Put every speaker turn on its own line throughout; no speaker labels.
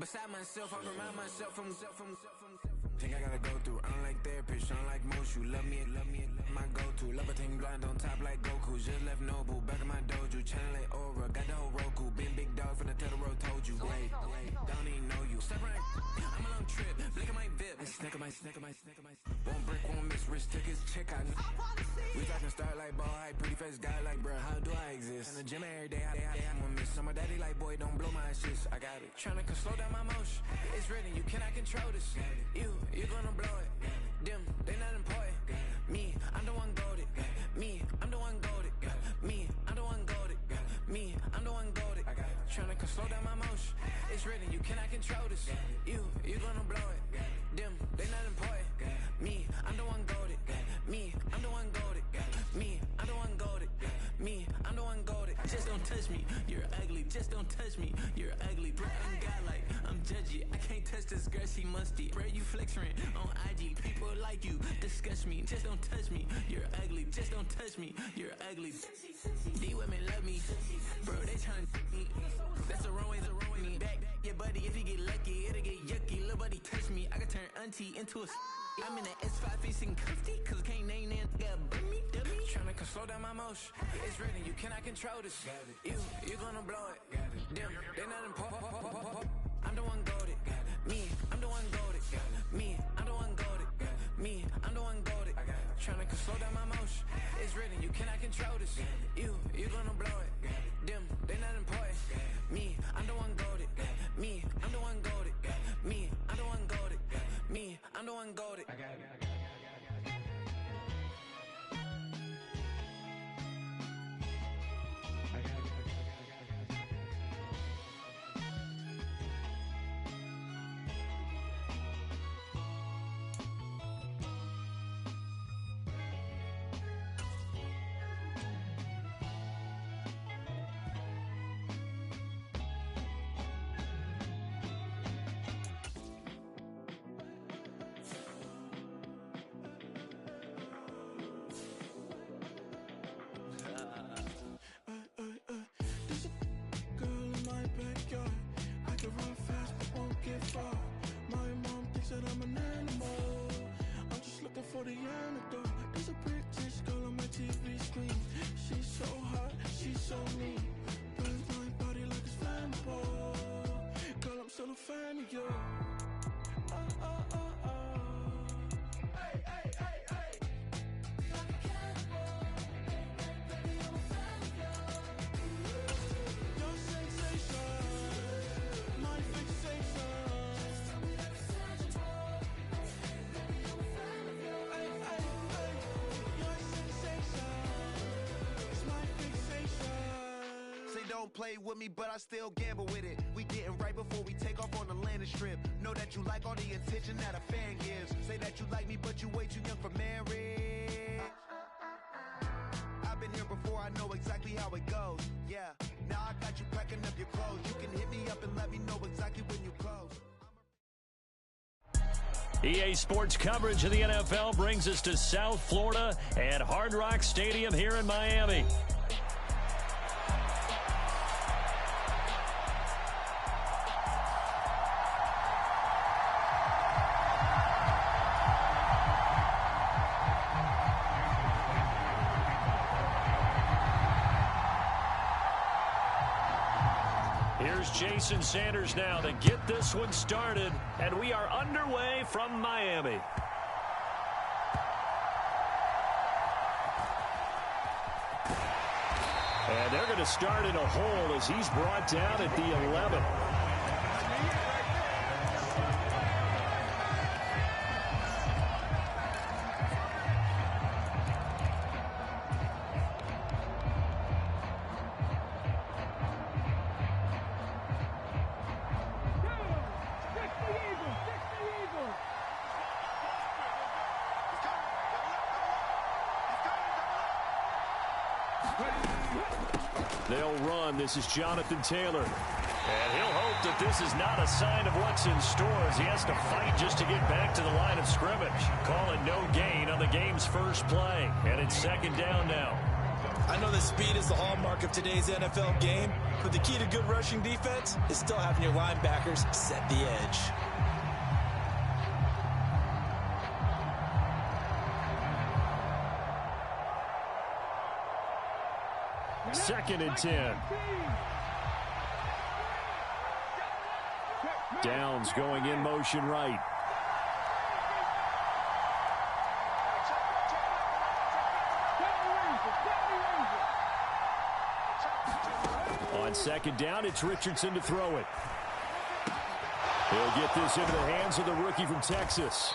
beside myself, I remind myself from Think I gotta go through, I don't like therapists, I don't like most. You love me, my go-to. Love a thing blind on top like Goku. Just left Noble, back in my dojo. Channel like Aura, got the whole Roku. Been big dog from the Tether Road, told you. Wait, don't even know you. Step right, I'm a long trip, look at my VIP. Snicker my. One brick, one miss, rich tickets, check out. We talking start like ball hype, pretty face guy like, bruh, how do I exist? In the gym every day, I'm a miss. So my daddy like, boy, don't blow my assist. I got it. Tryna slow down my motion. It's written, you cannot control this. You gonna blow it. Them, they not important. Me, I'm the one goated. Me, I'm the one goated. Me, I'm the one goated. Me, I'm the one goated. Tryna slow down my motion. It's written, you cannot control this. You gonna blow it. Them, they not important. Me, I'm the one goated. Me, I'm the one goated. Me, I'm the one goated. Me, I'm the one goated. Just don't touch me, you're ugly. Just don't touch me, you're ugly. Bro, I'm godlike, I'm judgy. I can't touch this girl, she musty. Bro, you flexing on IG. People like you disgust me. Just don't touch me, you're ugly. Just don't touch me, you're ugly. These women love me, bro. They tryna me. That's the wrong way, me back. Yeah, buddy, if you get lucky, it'll get yucky. Little buddy touch me, I can turn auntie into a. I'm in that S5 facing cuffy, cause I can't name that guy but me, dummy. Tryna slow down my motion. It's written, you cannot control this. You gonna blow it. Them, they not important. I'm the one goated. Me, I'm the one goated. Me, I'm the one goated. Me, I'm the one goated. Tryna slow down my motion. It's written, you cannot control this. You gonna blow it. Them, they not important. Me, I'm the one goated. Me, I'm the one goated. Me, I'm the one goated. Me, I'm the one goated.
For the antidote, there's a British girl on my TV screen. She's so hot, she's so mean. Burns my body like it's flammable. Girl, I'm still a fan of you. Hey, hey, hey, hey. Like a cannibal. Baby, I'm a fan of you. Your sensation, my fixation.
Don't play with me, but I still gamble with it. We getting right before we take off on the landing strip. Know that you like all the attention that a fan gives. Say that you like me, but you way too young for marriage. I've been here before, I know exactly how it goes. Yeah, now I got you packing up your clothes. You can hit me up and let me know exactly when you close.
EA Sports coverage of the NFL brings us to South Florida at Hard Rock Stadium here in Miami. Here's Jason Sanders now to get this one started, and we are underway from Miami. And they're going to start in a hole as he's brought down at the 11. They'll run. This is Jonathan Taylor. And he'll hope that this is not a sign of what's in store as he has to fight just to get back to the line of scrimmage. Call it no gain on the game's first play. And it's second down now.
I know that speed is the hallmark of today's NFL game, but the key to good rushing defense is still having your linebackers set the edge.
Second and 10. Downs going in motion right. On second down, it's Richardson to throw it. He'll get this into the hands of the rookie from Texas.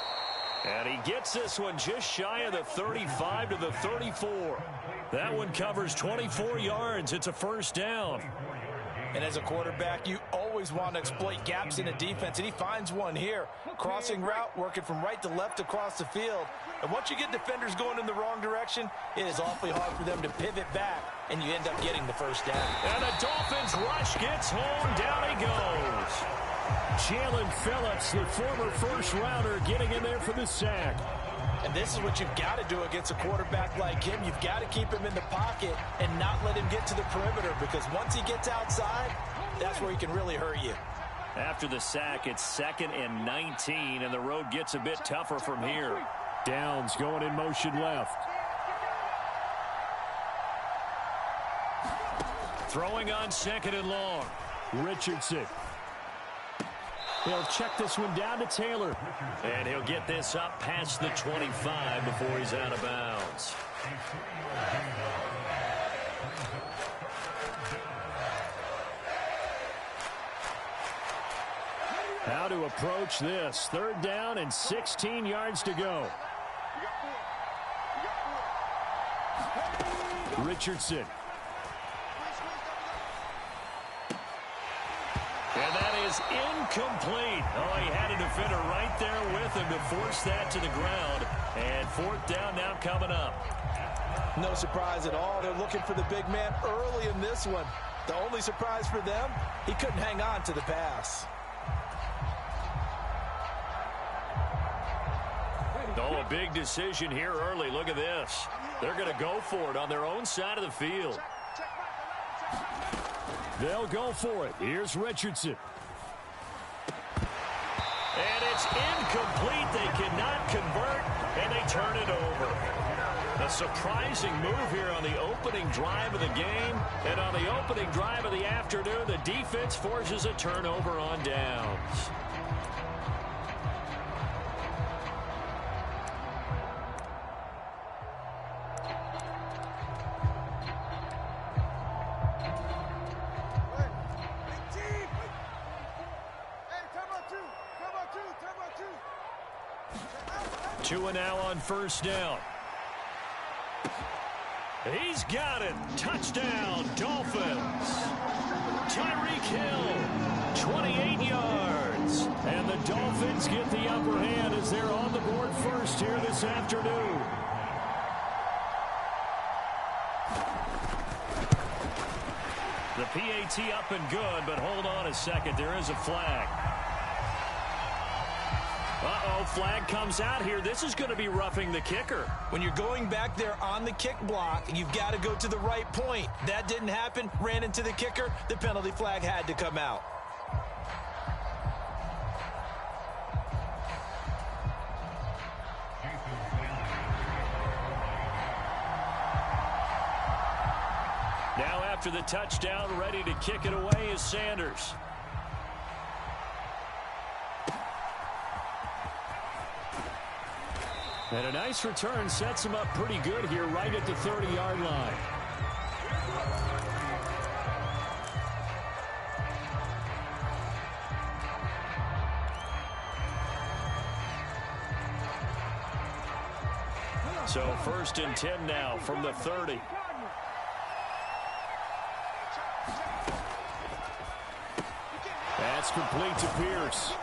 And he gets this one just shy of the 35 to the 34. That one covers 24 yards. It's a first down.
And as a quarterback, you always want to exploit gaps in a defense, and he finds one here. Crossing route, working from right to left across the field. And once you get defenders going in the wrong direction, it is awfully hard for them to pivot back, and you end up getting the first down.
And the Dolphins rush gets home. Down he goes. Jalen Phillips, the former first-rounder, getting in there for the sack.
And this is what you've got to do against a quarterback like him. You've got to keep him in the pocket and not let him get to the perimeter, because once he gets outside, that's where he can really hurt you.
After the sack, it's 2nd and 19, and the road gets a bit tougher from here. Downs going in motion left. Throwing on 2nd and long. Richardson. He'll check this one down to Taylor. And he'll get this up past the 25 before he's out of bounds. How to approach this. 3rd down and 16 yards to go. Richardson. And that is incomplete. Oh, he had a defender right there with him to force that to the ground. And 4th down now coming up.
No surprise at all. They're looking for the big man early in this one. The only surprise for them, he couldn't hang on to the pass.
Oh, a big decision here early. Look at this. They're going to go for it on their own side of the field. They'll go for it. Here's Richardson. And it's incomplete. They cannot convert, and they turn it over. A surprising move here on the opening drive of the game. And on the opening drive of the afternoon, the defense forces a turnover on downs. Two and now on 1st down. He's got it. Touchdown, Dolphins. Tyreek Hill, 28 yards. And the Dolphins get the upper hand as they're on the board first here this afternoon. The PAT up and good, but hold on a second. There is a flag. Uh-oh, flag comes out here. This is going to be roughing the kicker.
When you're going back there on the kick block, you've got to go to the right point. That didn't happen. Ran into the kicker. The penalty flag had to come out.
Now after the touchdown, ready to kick it away is Sanders. And a nice return sets him up pretty good here right at the 30-yard line. So 1st and 10 now from the 30. That's complete to Pierce.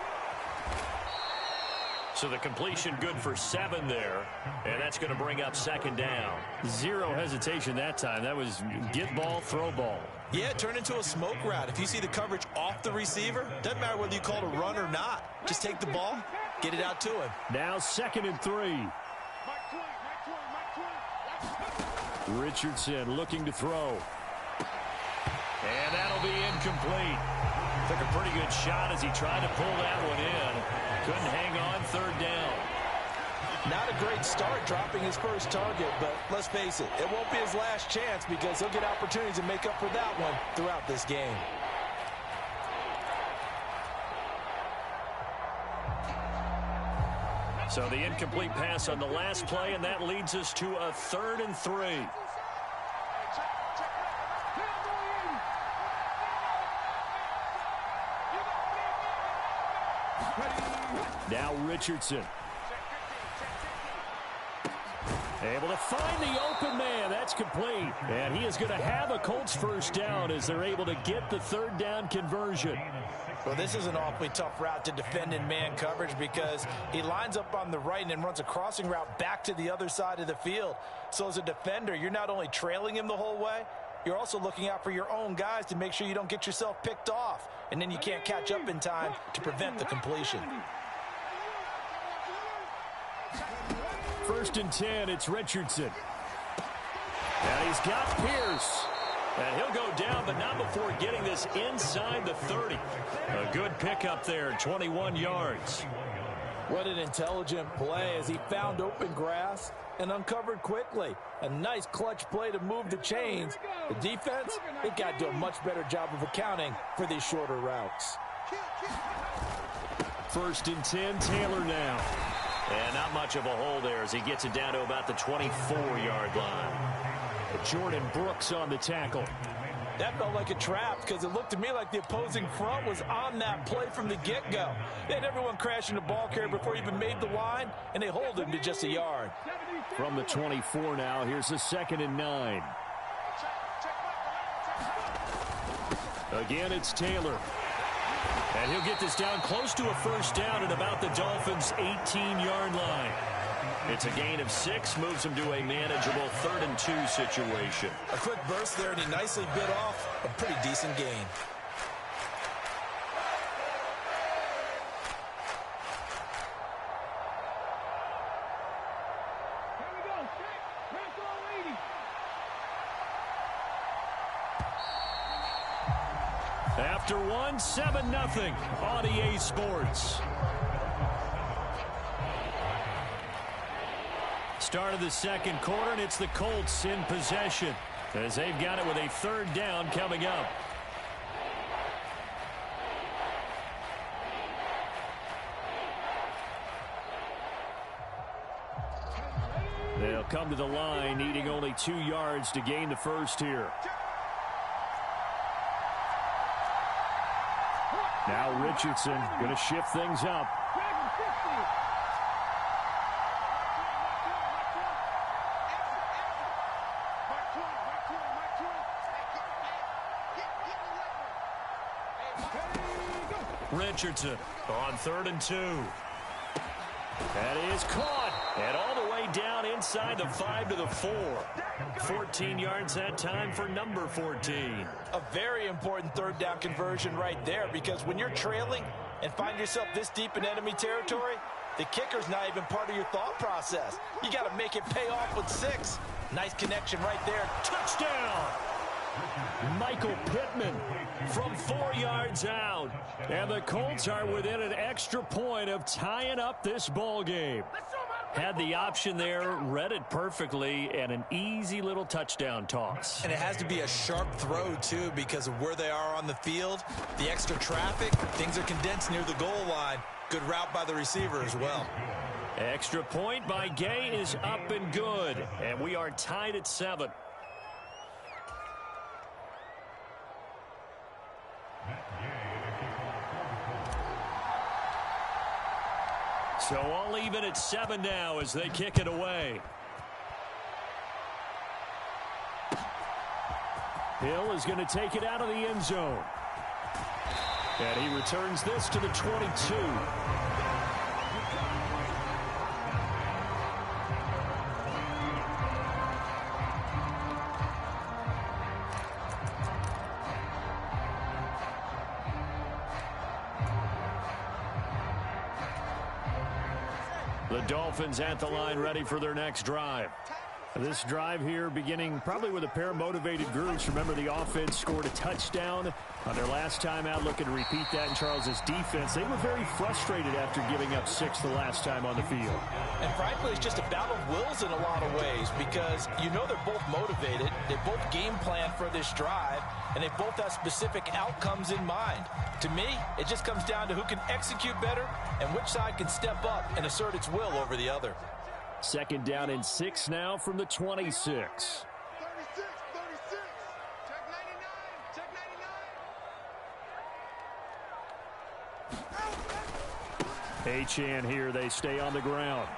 So the completion good for 7 there, and that's going to bring up 2nd down. Zero hesitation that time. That was get ball, throw ball.
Yeah, turn into a smoke route. If you see the coverage off the receiver, doesn't matter whether you call it a run or not. Just take the ball, get it out to him.
Now 2nd and 3. Richardson looking to throw. And that'll be incomplete. Took a pretty good shot as he tried to pull that one in. Couldn't hang on, third down.
Not a great start dropping his first target, but let's face it, it won't be his last chance because he'll get opportunities to make up for that one throughout this game.
So the incomplete pass on the last play, and that leads us to a 3rd and 3. Now Richardson. Able to find the open man. That's complete. And he is going to have a Colts first down as they're able to get the 3rd down conversion.
Well, this is an awfully tough route to defend in man coverage because he lines up on the right and then runs a crossing route back to the other side of the field. So as a defender, you're not only trailing him the whole way, you're also looking out for your own guys to make sure you don't get yourself picked off. And then you can't catch up in time to prevent the completion.
1st and 10, it's Richardson. And he's got Pierce. And he'll go down, but not before getting this inside the 30. A good pickup there, 21 yards.
What an intelligent play as he found open grass and uncovered quickly. A nice clutch play to move the chains. The defense, they got to do a much better job of accounting for these shorter routes.
1st and 10, Taylor now. And not much of a hole there as he gets it down to about the 24-yard line. Jordan Brooks on the tackle.
That felt like a trap because it looked to me like the opposing front was on that play from the get-go. They had everyone crashing the ball carrier before he even made the line, and they hold him to just a yard.
From the 24 now, here's a 2nd and 9. Again, it's Taylor. And he'll get this down close to a first down at about the Dolphins' 18-yard line. It's a gain of 6, moves him to a manageable 3rd and 2 situation.
A quick burst there, and he nicely bit off a pretty decent gain.
After one, 7-0 on EA Sports. Start of the 2nd quarter, and it's the Colts in possession as they've got it with a 3rd down coming up. They'll come to the line, needing only 2 yards to gain the first here. Now Richardson going to shift things up. Richardson on 3rd and 2. That is caught. And all the way down inside the 5 to the 4. 14 yards that time for number 14.
A very important 3rd down conversion right there because when you're trailing and find yourself this deep in enemy territory, the kicker's not even part of your thought process. You got to make it pay off with 6. Nice connection right there. Touchdown!
Michael Pittman from 4 yards out. And the Colts are within an extra point of tying up this ball game. Had the option there, read it perfectly, and an easy little touchdown toss.
And it has to be a sharp throw, too, because of where they are on the field. The extra traffic, things are condensed near the goal line. Good route by the receiver as well.
Extra point by Gay is up and good. And we are tied at 7. So all even at 7 now as they kick it away. Hill is going to take it out of the end zone. And he returns this to the 22. The Dolphins at the line ready for their next drive. This drive here beginning probably with a pair of motivated groups. Remember, the offense scored a touchdown on their last time out, looking to repeat that in Charles's defense. They were very frustrated after giving up 6 the last time on the field.
And frankly, it's just a battle of wills in a lot of ways because you know they're both motivated. They both game plan for this drive, and they both have specific outcomes in mind. To me, it just comes down to who can execute better and which side can step up and assert its will over the other.
2nd down and 6 now from the 26.
36. Check 99.
Achane here. They stay on the ground.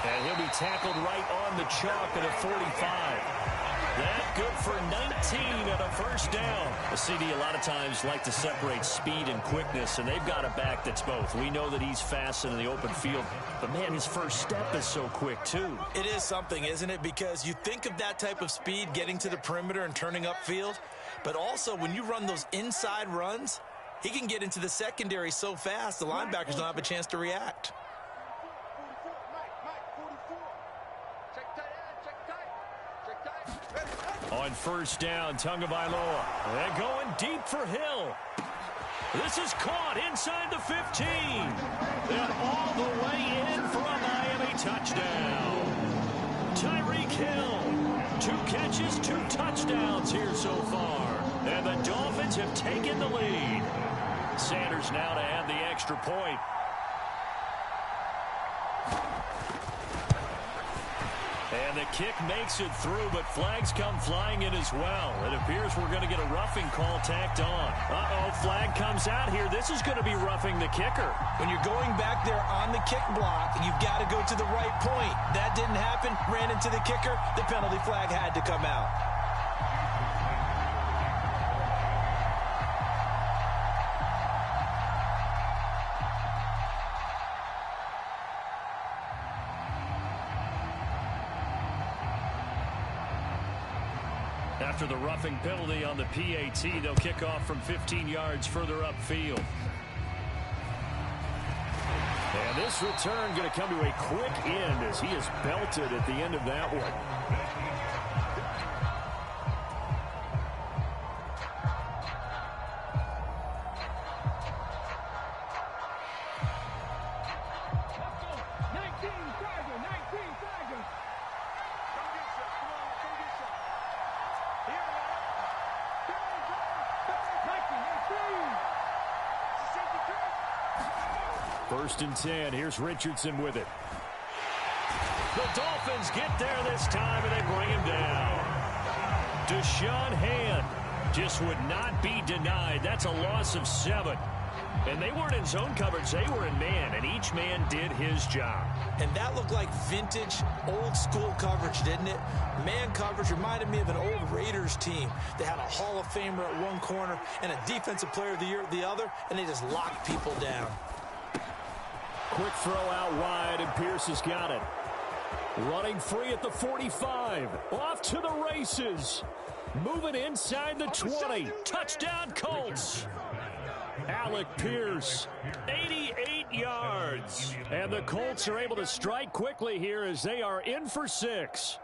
And he'll be tackled right on the chalk at a 45. That good for 19 and a 1st down. The CD a lot of times like to separate speed and quickness, and they've got a back that's both. We know that he's fast in the open field, but man, his first step is so quick too.
It is something, isn't it? Because you think of that type of speed getting to the perimeter and turning upfield, but also when you run those inside runs, he can get into the secondary so fast the linebackers don't have a chance to react.
On 1st down, Tagovailoa. They're going deep for Hill. This is caught inside the 15. And all the way in for a Miami touchdown. Tyreek Hill. 2 catches, 2 touchdowns here so far. And the Dolphins have taken the lead. Sanders now to add the extra point. And the kick makes it through, but flags come flying in as well. It appears we're going to get a roughing call tacked on. Uh-oh, flag comes out here. This is going to be roughing the kicker.
When you're going back there on the kick block, you've got to go to the right point. That didn't happen, ran into the kicker. The penalty flag had to come out.
After the roughing penalty on the PAT, they'll kick off from 15 yards further upfield. And this return going to come to a quick end as he is belted at the end of that one. First and 10. Here's Richardson with it. The Dolphins get there this time, and they bring him down. Deshaun Hand just would not be denied. That's a loss of 7. And they weren't in zone coverage. They were in man, and each man did his job.
And that looked like vintage, old-school coverage, didn't it? Man coverage reminded me of an old Raiders team. They had a Hall of Famer at one corner and a Defensive Player of the Year at the other, and they just locked people down.
Quick throw out wide, and Pierce has got it. Running free at the 45. Off to the races. Moving inside the 20. Touchdown, Colts. Alec Pierce, 88 yards. And the Colts are able to strike quickly here as they are in for 6.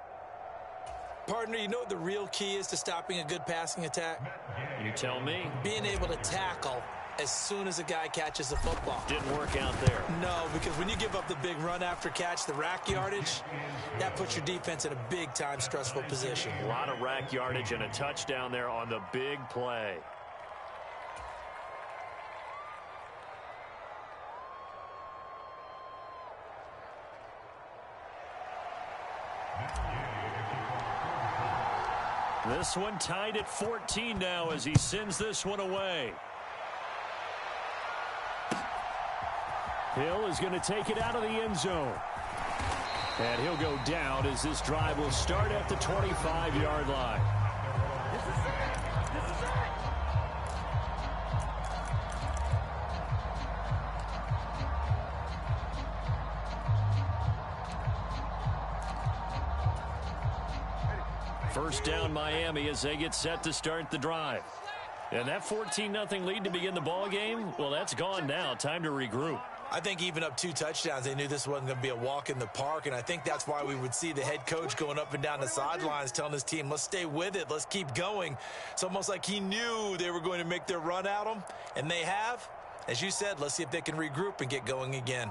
Partner, you know what the real key is to stopping a good passing attack?
You tell me.
Being able to tackle as soon as a guy catches the football.
Didn't work out there.
No, because when you give up the big run after catch, the rack yardage, that puts your defense in a big-time stressful position.
A lot of rack yardage and a touchdown there on the big play. This one tied at 14 now as he sends this one away. Hill is going to take it out of the end zone. And he'll go down as this drive will start at the 25-yard line. First down Miami as they get set to start the drive. And that 14-0 lead to begin the ball game, well, that's gone now. Time to regroup.
I think even up 2 touchdowns, they knew this wasn't going to be a walk in the park, and I think that's why we would see the head coach going up and down the sidelines telling his team, let's stay with it, let's keep going. It's almost like he knew they were going to make their run at him, and they have. As you said, let's see if they can regroup and get going again.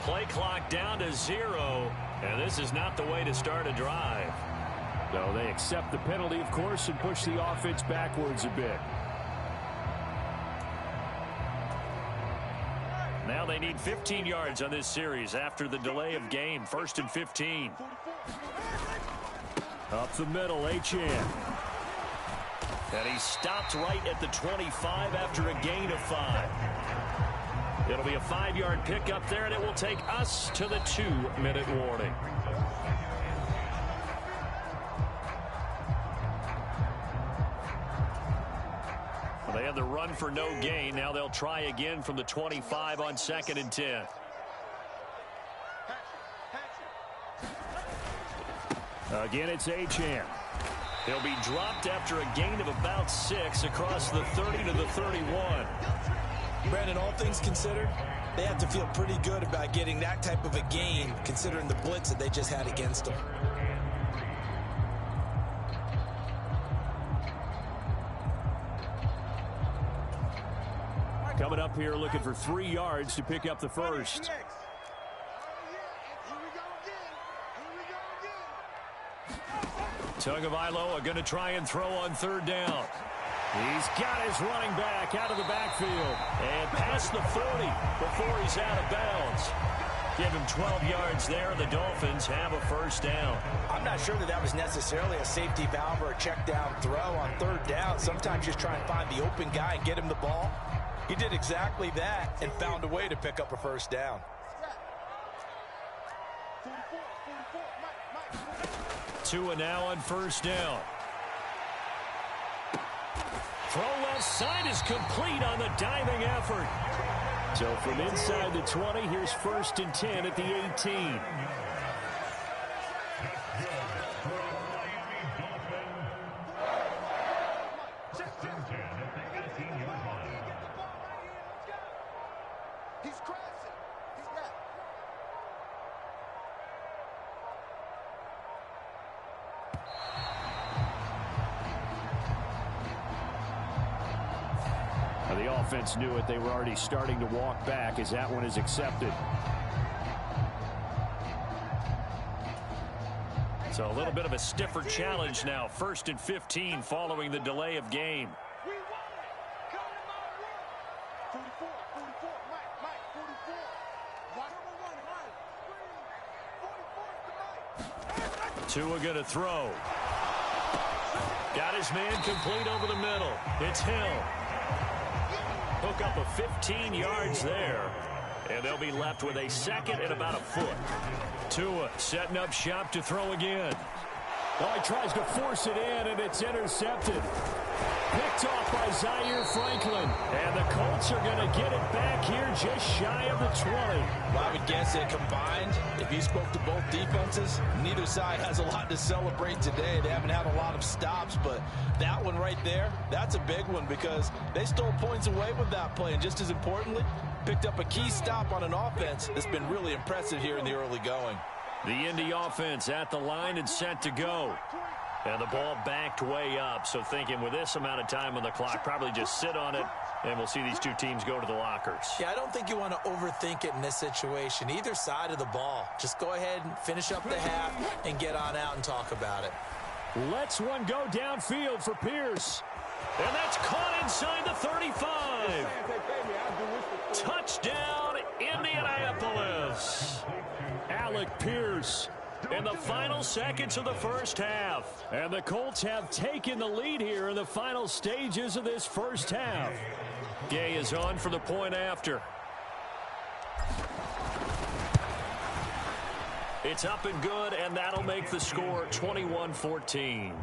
Play clock down to 0, and this is not the way to start a drive.
No, they accept the penalty, of course, and push the offense backwards a bit.
Now they need 15 yards on this series after the delay of game. 1st and 15.
Up the middle, Achane.
And he stopped right at the 25 after a gain of 5. It'll be a 5-yard pickup there, and it will take us to the 2-minute warning. Well, they had the run for no gain. Now they'll try again from the 25 on 2nd and 10.
Again, it's Achane.
He'll be dropped after a gain of about 6 across the 30 to the 31.
Brandon, all things considered, they have to feel pretty good about getting that type of a gain, considering the blitz that they just had against them.
Coming up here looking for 3 yards to pick up the first.
Tagovailoa are going to try and throw on 3rd down.
He's got his running back out of the backfield.
And past the 40 before he's out of bounds. Give him 12 yards there. The Dolphins have a 1st down.
I'm not sure that was necessarily a safety valve or a check down throw on 3rd down. Sometimes just try and find the open guy and get him the ball. He did exactly that and found a way to pick up a 1st down.
Tua now on 1st down. Throw left side is complete on the diving effort.
So from inside the 20, here's 1st and 10 at the 18. The offense knew it. They were already starting to walk back as that one is accepted.
So a little bit of a stiffer challenge now. 1st and 15 following the delay of game. Tua going to throw. Got his man complete over the middle. It's Hill. Hook up a 15 yards there. And they'll be left with a 2nd and about a foot. Tua setting up shop to throw again.
Oh, he tries to force it in, and it's intercepted. Picked off by Zaire Franklin.
And the Colts are going to get it back here just shy of the 20.
Well, I would guess that combined, if you spoke to both defenses, neither side has a lot to celebrate today. They haven't had a lot of stops, but that one right there, that's a big one because they stole points away with that play. And just as importantly, picked up a key stop on an offense that's been really impressive here in the early going.
The Indy offense at the line and set to go. And the ball backed way up. So thinking with this amount of time on the clock, probably just sit on it, and we'll see these two teams go to the lockers.
Yeah, I don't think you want to overthink it in this situation. Either side of the ball. Just go ahead and finish up the half and get on out and talk about it.
Lets one go downfield for Pierce.
And that's caught inside the 35. Touchdown, Indianapolis.
Alec Pierce.
In the final seconds of the first half.
And the Colts have taken the lead here in the final stages of this first half.
Gay is on for the point after. It's up and good, and that'll make the score 21-14.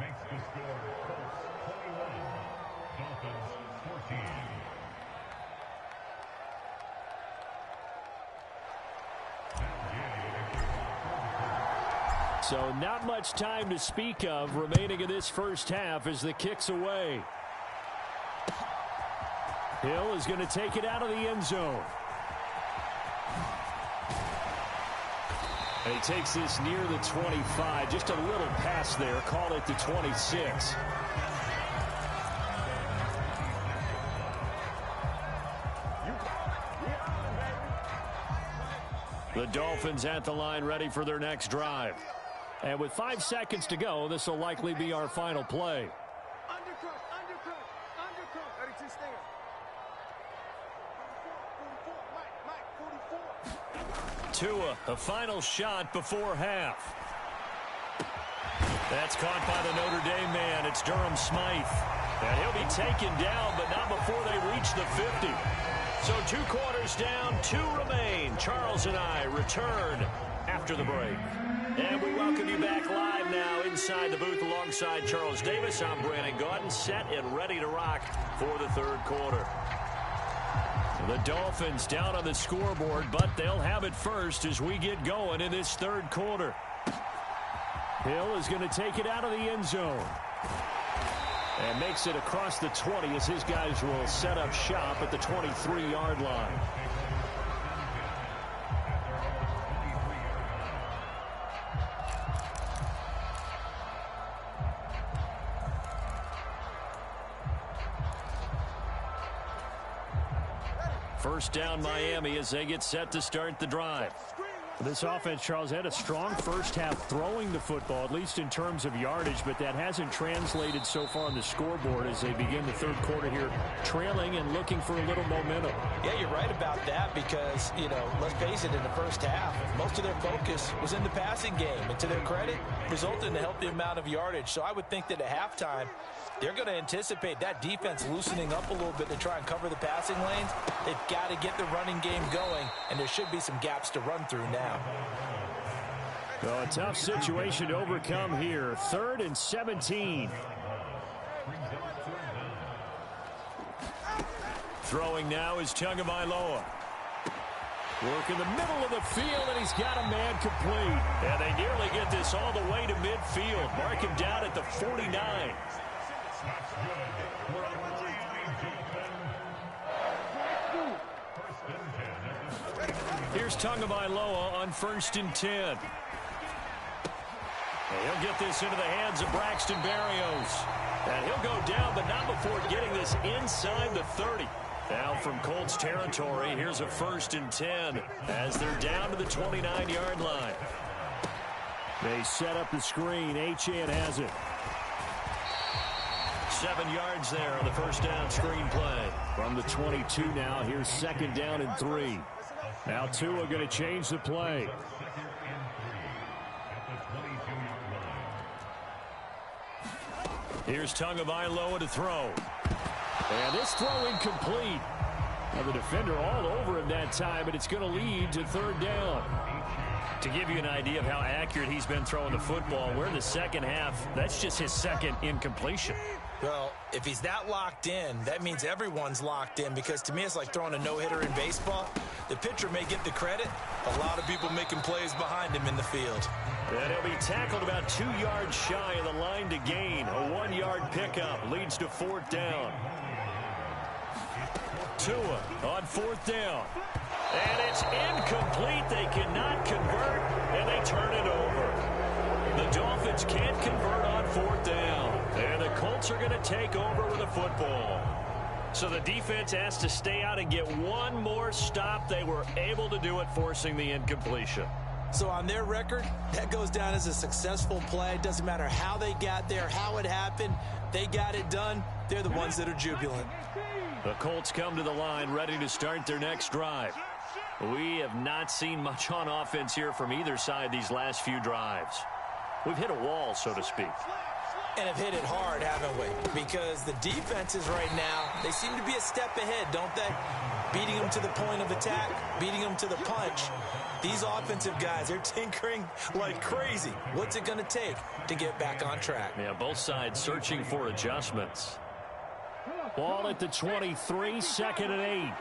So not much time to speak of remaining in this first half as the kick's away. Hill is going to take it out of the end zone. And he takes this near the 25. Just a little pass there. Call it the 26. The Dolphins at the line ready for their next drive. And with 5 seconds to go, this will likely be our final play. Tua, a final shot before half. That's caught by the Notre Dame man. It's Durham Smythe. And he'll be taken down, but not before they reach the 50. So 2 quarters down, 2 remain. Charles and I return after the break. And we welcome you back live now inside the booth alongside Charles Davis. I'm Brandon Gaudin, set and ready to rock for the third quarter. The Dolphins down on the scoreboard, but they'll have it first as we get going in this third quarter. Hill is going to take it out of the end zone. And makes it across the 20 as his guys will set up shop at the 23-yard line. First down Miami as they get set to start the drive. This offense, Charles, had a strong first half throwing the football, at least in terms of yardage, but that hasn't translated so far on the scoreboard as they begin the third quarter here, trailing and looking for a little momentum.
Yeah, you're right about that because, let's face it, in the first half, most of their focus was in the passing game. And to their credit, resulted in a healthy amount of yardage. So I would think that at halftime, they're going to anticipate that defense loosening up a little bit to try and cover the passing lanes. They've got to get the running game going, and there should be some gaps to run through now.
Well, a tough situation to overcome here. 3rd and 17. Throwing now is Tagovailoa. Work in the middle of the field, and he's got a man complete. And they nearly get this all the way to midfield. Mark him down at the 49. Here's Tagovailoa on 1st and 10. And he'll get this into the hands of Braxton Berrios. And he'll go down, but not before getting this inside the 30. Now from Colts territory, here's a 1st and 10 as they're down to the 29-yard line. They set up the screen. Achane has it. 7 yards there on the first down screen play. From the 22 now, here's 2nd down and 3. Now Tua going to change the play. Here's Tagovailoa to throw. And this throw incomplete. Now the defender all over him that time, and it's going to lead to 3rd down. To give you an idea of how accurate he's been throwing the football, we're in the second half. That's just his 2nd incompletion.
Well, if he's that locked in, that means everyone's locked in, because to me it's like throwing a no-hitter in baseball. The pitcher may get the credit. A lot of people making plays behind him in the field.
And he'll be tackled about 2 yards shy of the line to gain. A 1-yard pickup leads to 4th down. Tua on 4th down. And it's incomplete. They cannot convert, and they turn it over. The Dolphins can't convert on 4th down. And the Colts are going to take over with the football. So the defense has to stay out and get one more stop. They were able to do it, forcing the incompletion.
So on their record, that goes down as a successful play. It doesn't matter how they got there, how it happened. They got it done. They're the ones that are jubilant.
The Colts come to the line ready to start their next drive. We have not seen much on offense here from either side these last few drives. We've hit a wall, so to speak.
And have hit it hard, haven't we? Because the defenses right now, they seem to be a step ahead, don't they? Beating them to the point of attack, beating them to the punch. These offensive guys, they're tinkering like crazy. What's it going to take to get back on track?
Yeah, both sides searching for adjustments. Ball at the 23, 2nd and 8.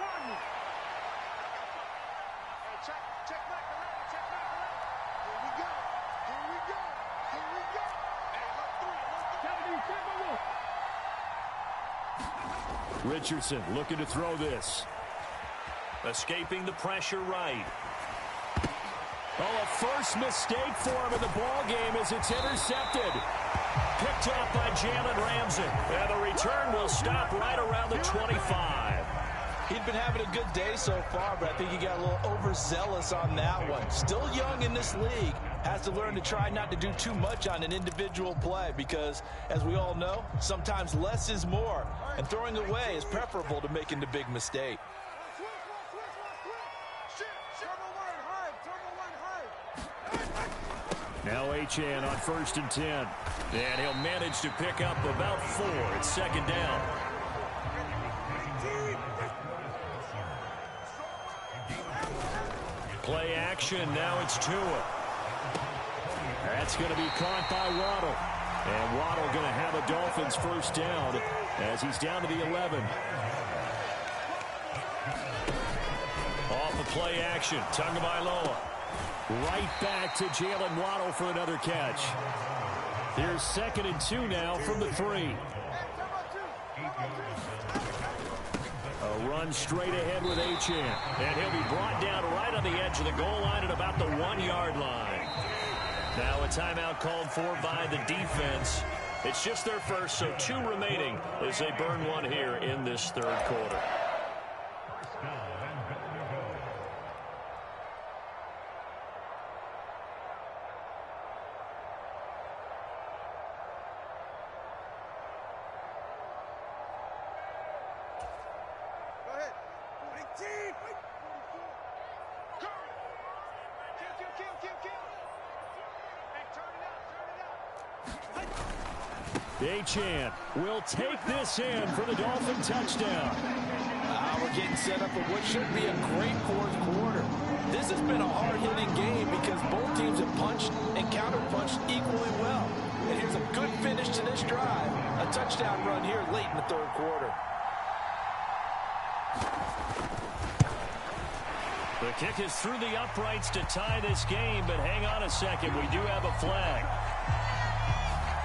Richardson looking to throw this.
Escaping the pressure right.
Oh, a first mistake for him in the ball game as it's intercepted. Picked off by Jalen Ramsey.
And the return will stop right around the 25.
He'd been having a good day so far, but I think he got a little overzealous on that one. Still young in this league. Has to learn to try not to do too much on an individual play because, as we all know, sometimes less is more. And throwing away is preferable to making the big mistake.
Now Achane on 1st and 10. And he'll manage to pick up about 4. It's 2nd down. Play action. Now it's Tua. That's going to be caught by Waddle. And Waddle going to have a Dolphins 1st down as he's down to the 11. Off the play action. Tagovailoa. Right back to Jalen Waddle for another catch. Here's 2nd and 2 now from the 3. A run straight ahead with Achane. And he'll be brought down right on the edge of the goal line at about the 1-yard line. Now a timeout called for by the defense. It's just their first, so 2 remaining as they burn one here in this 3rd quarter. Achane will take this in for the Dolphin touchdown.
We're getting set up for what should be a great 4th quarter. This has been a hard-hitting game because both teams have punched and counter-punched equally well. And here's a good finish to this drive. A touchdown run here late in the 3rd quarter.
The kick is through the uprights to tie this game, but hang on a second. We do have a flag.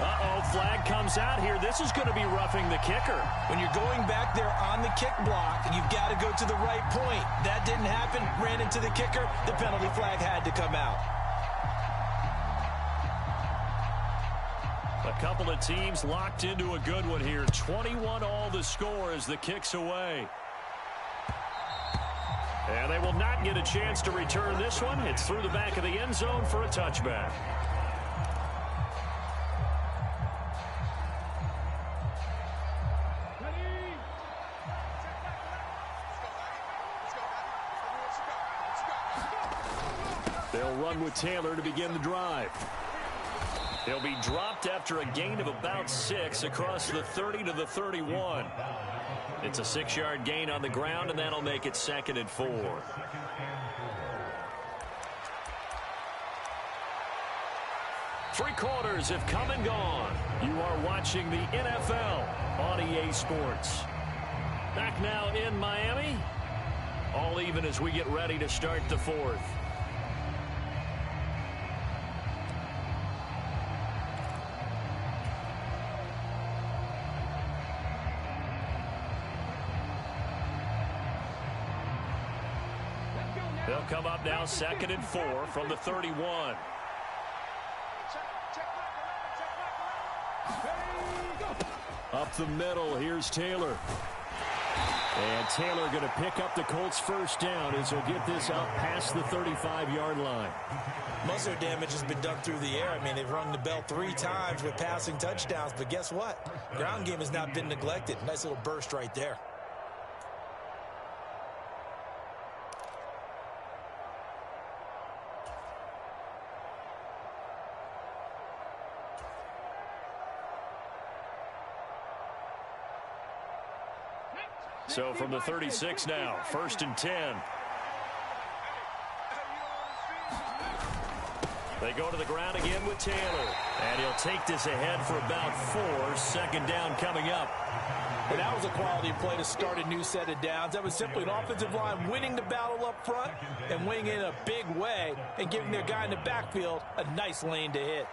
Uh-oh, flag comes out here. This is going to be roughing the kicker.
When you're going back there on the kick block, you've got to go to the right point. That didn't happen. Ran into the kicker. The penalty flag had to come out.
A couple of teams locked into a good one here. 21 all the score as the kick's away. And they will not get a chance to return this one. It's through the back of the end zone for a touchback. They'll run with Taylor to begin the drive. He'll be dropped after a gain of about 6 across the 30 to the 31. It's a 6-yard gain on the ground, and that'll make it 2nd and 4. Three quarters have come and gone. You are watching the NFL on EA Sports. Back now in Miami. All even as we get ready to start the 4th. They'll come up now 2nd and 4 from the 31. Up the middle, here's Taylor. And Taylor going to pick up the Colts' 1st down as he'll get this out past the 35-yard line.
Muscle damage has been done through the air. I mean, they've rung the bell 3 times with passing touchdowns, but guess what? Ground game has not been neglected. Nice little burst right there.
So from the 36 now, 1st and 10. They go to the ground again with Taylor. And he'll take this ahead for about 4. 2nd down coming up.
And that was a quality play to start a new set of downs. That was simply an offensive line winning the battle up front and winning in a big way and giving their guy in the backfield a nice lane to hit.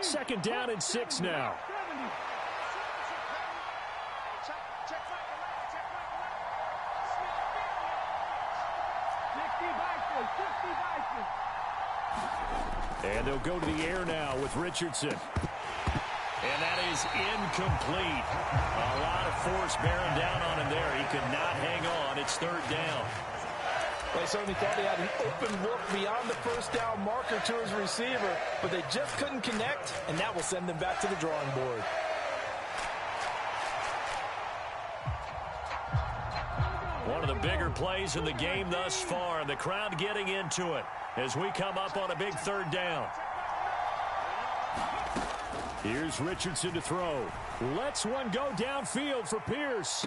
Second down and 6 now. And they'll go to the air now with Richardson. And that is incomplete. A lot of force bearing down on him there. He could not hang on. It's third down.
They certainly thought he had an open look beyond the first down marker to his receiver, but they just couldn't connect, and that will send them back to the drawing board.
One of the bigger plays in the game thus far, and the crowd getting into it as we come up on a big third down. Here's Richardson to throw. Lets one go downfield for Pierce.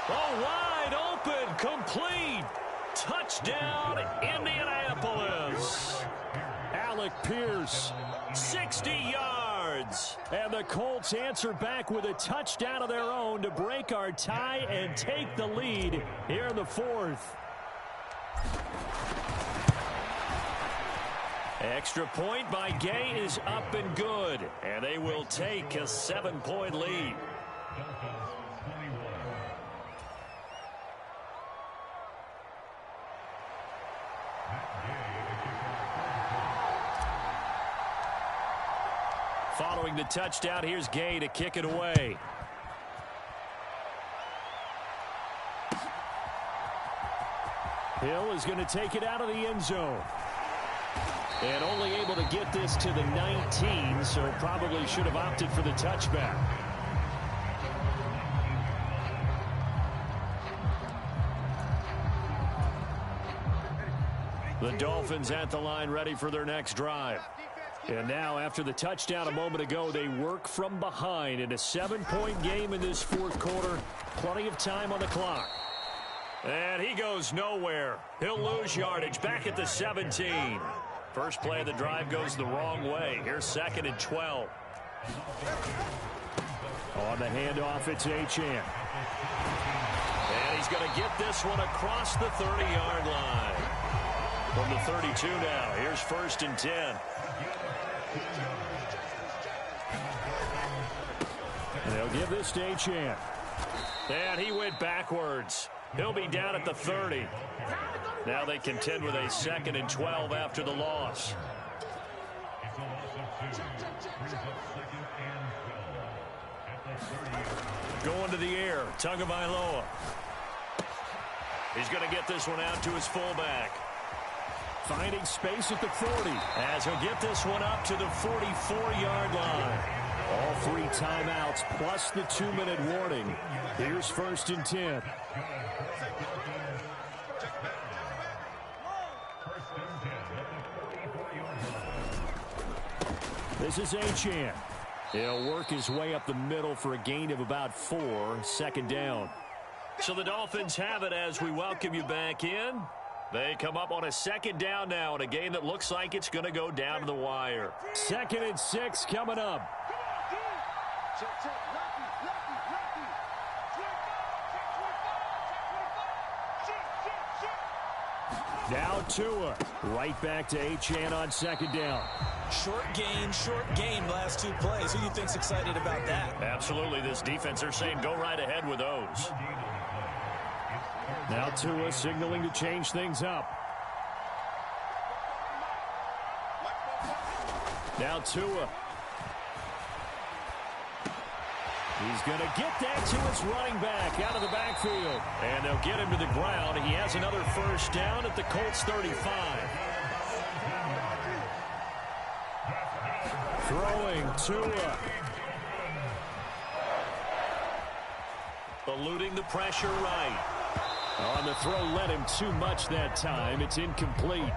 Oh, wide open, complete. Touchdown, Indianapolis. Alec Pierce, 60 yards. And the Colts answer back with a touchdown of their own to break our tie and take the lead here in the fourth. Extra point by Gay is up and good, and they will take a 7-point lead. Following the touchdown, here's Gay to kick it away. Hill is going to take it out of the end zone. And only able to get this to the 19, so probably should have opted for the touchback. The Dolphins at the line ready for their next drive. And now, after the touchdown a moment ago, they work from behind in a 7-point game in this fourth quarter. Plenty of time on the clock. And he goes nowhere. He'll lose yardage back at the 17. First play of the drive goes the wrong way. Here's 2nd and 12. On the handoff, it's Achane. And he's going to get this one across the 30-yard line. From the 32 now, here's 1st and 10. And they'll give this to Achane. And he went backwards. He'll be down at the 30. Now they contend with a 2nd and 12 after the loss. Going to the air, Tagovailoa. He's going to get this one out to his fullback. Finding space at the 40 as he'll get this one up to the 44-yard line. All 3 timeouts plus the 2-minute warning. Here's 1st and 10. This is Achane. He'll work his way up the middle for a gain of about 4, 2nd down. So the Dolphins have it as we welcome you back in. They come up on a 2nd down now in a game that looks like it's going to go down to the wire. 2nd and 6 coming up. Now Tua. Right back to Achane on 2nd down.
Short gain, last 2 plays. Who do you think's excited about that?
Absolutely. This defense, they're saying go right ahead with those. Now Tua signaling to change things up. Now Tua. He's going to get that to his running back out of the backfield. And they'll get him to the ground. He has another 1st down at the Colts 35. Throwing Tua. Eluding the pressure right. On the throw, led him too much that time. It's incomplete.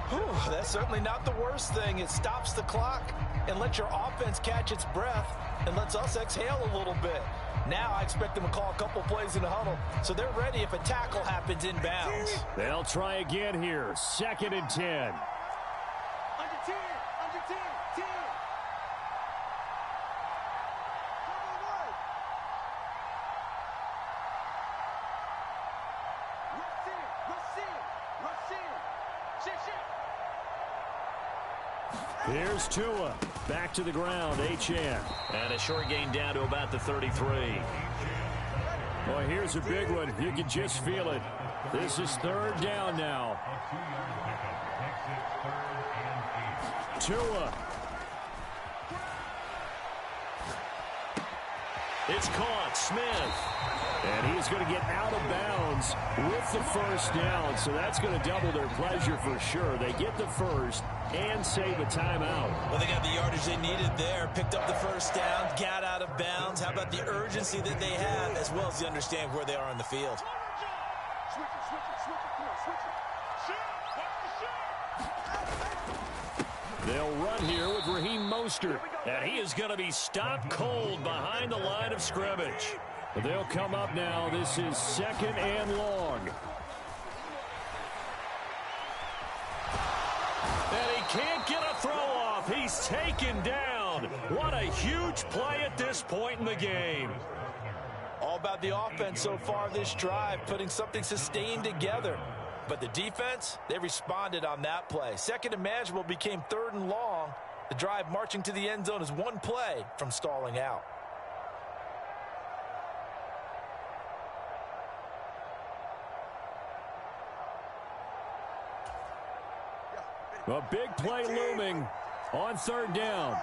Whew, that's certainly not the worst thing. It stops the clock and lets your offense catch its breath and lets us exhale a little bit. Now I expect them to call a couple plays in the huddle, so they're ready if a tackle happens inbounds.
They'll try again here. 2nd and 10.
Under 10, 10.
Here's Tua. Back to the ground, Achane.
And a short gain down to about the 33.
Well, here's a big one. You can just feel it. This is third down now. Tua.
It's caught. Smith.
And he's going to get out of bounds with the first down. So that's going to double their pleasure for sure. They get the first and save a timeout.
Well, they got the yardage they needed there. Picked up the first down, got out of bounds. How about the urgency that they have, as well as to understand where they are on the field?
They'll run here with Raheem Mostert.
And he is going to be stopped cold behind the line of scrimmage.
They'll come up now. This is second and long.
And he can't get a throw off. He's taken down. What a huge play at this point in the game.
All about the offense so far this drive, putting something sustained together. But the defense, they responded on that play. Second and manageable became third and long. The drive marching to the end zone is one play from stalling out.
A big play looming on third down.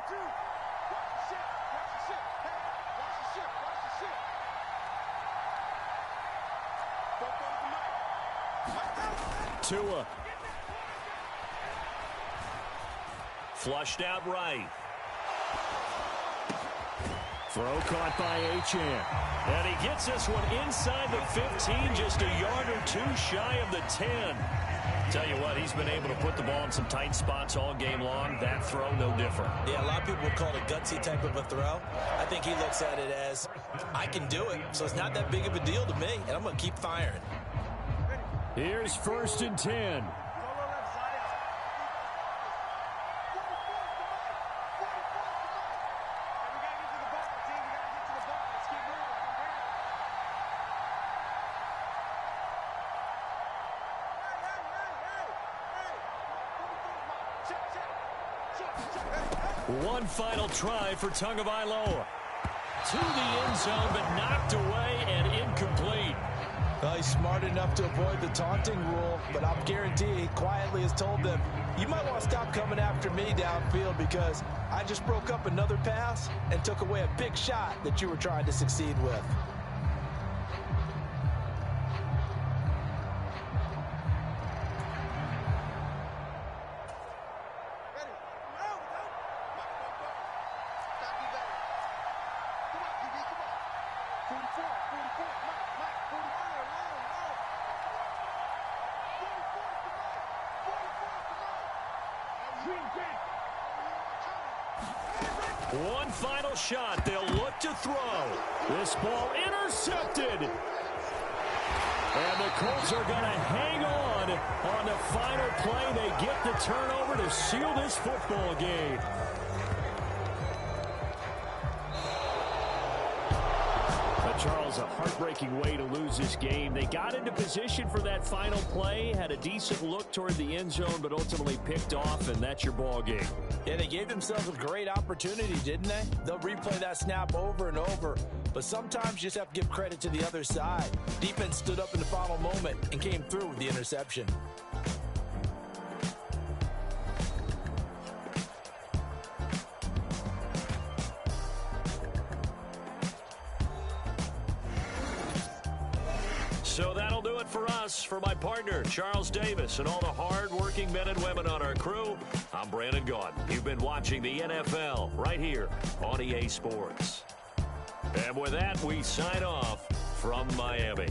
Tua.
Flushed out right.
Throw caught by Achane.
And he gets this one inside the 15, just a yard or two shy of the 10. Tell you what, he's been able to put the ball in some tight spots all game long. That throw, no different.
Yeah, a lot of people would call it a gutsy type of a throw. I think he looks at it as, I can do it, so it's not that big of a deal to me, and I'm going to keep firing.
Here's first and 10. One final try for Tagovailoa. To the end zone, but knocked away and incomplete.
Well, he's smart enough to avoid the taunting rule, but I'll guarantee he quietly has told them, you might want to stop coming after me downfield because I just broke up another pass and took away a big shot that you were trying to succeed with.
One final shot. They'll look to throw.
This ball intercepted. And the Colts are going to hang on the final play. They get the turnover to seal this football game. Charles, a heartbreaking way to lose this game. They got into position for that final play, had a decent look toward the end zone, but ultimately picked off, and that's your ball game.
Yeah, they gave themselves a great opportunity, didn't they? They'll replay that snap over and over, but sometimes you just have to give credit to the other side. Defense stood up in the final moment and came through with the interception.
So that'll do it for us. For my partner, Charles Davis, and all the hard-working men and women on our crew, I'm Brandon Gaudin. You've been watching the NFL right here on EA Sports. And with that, we sign off from Miami.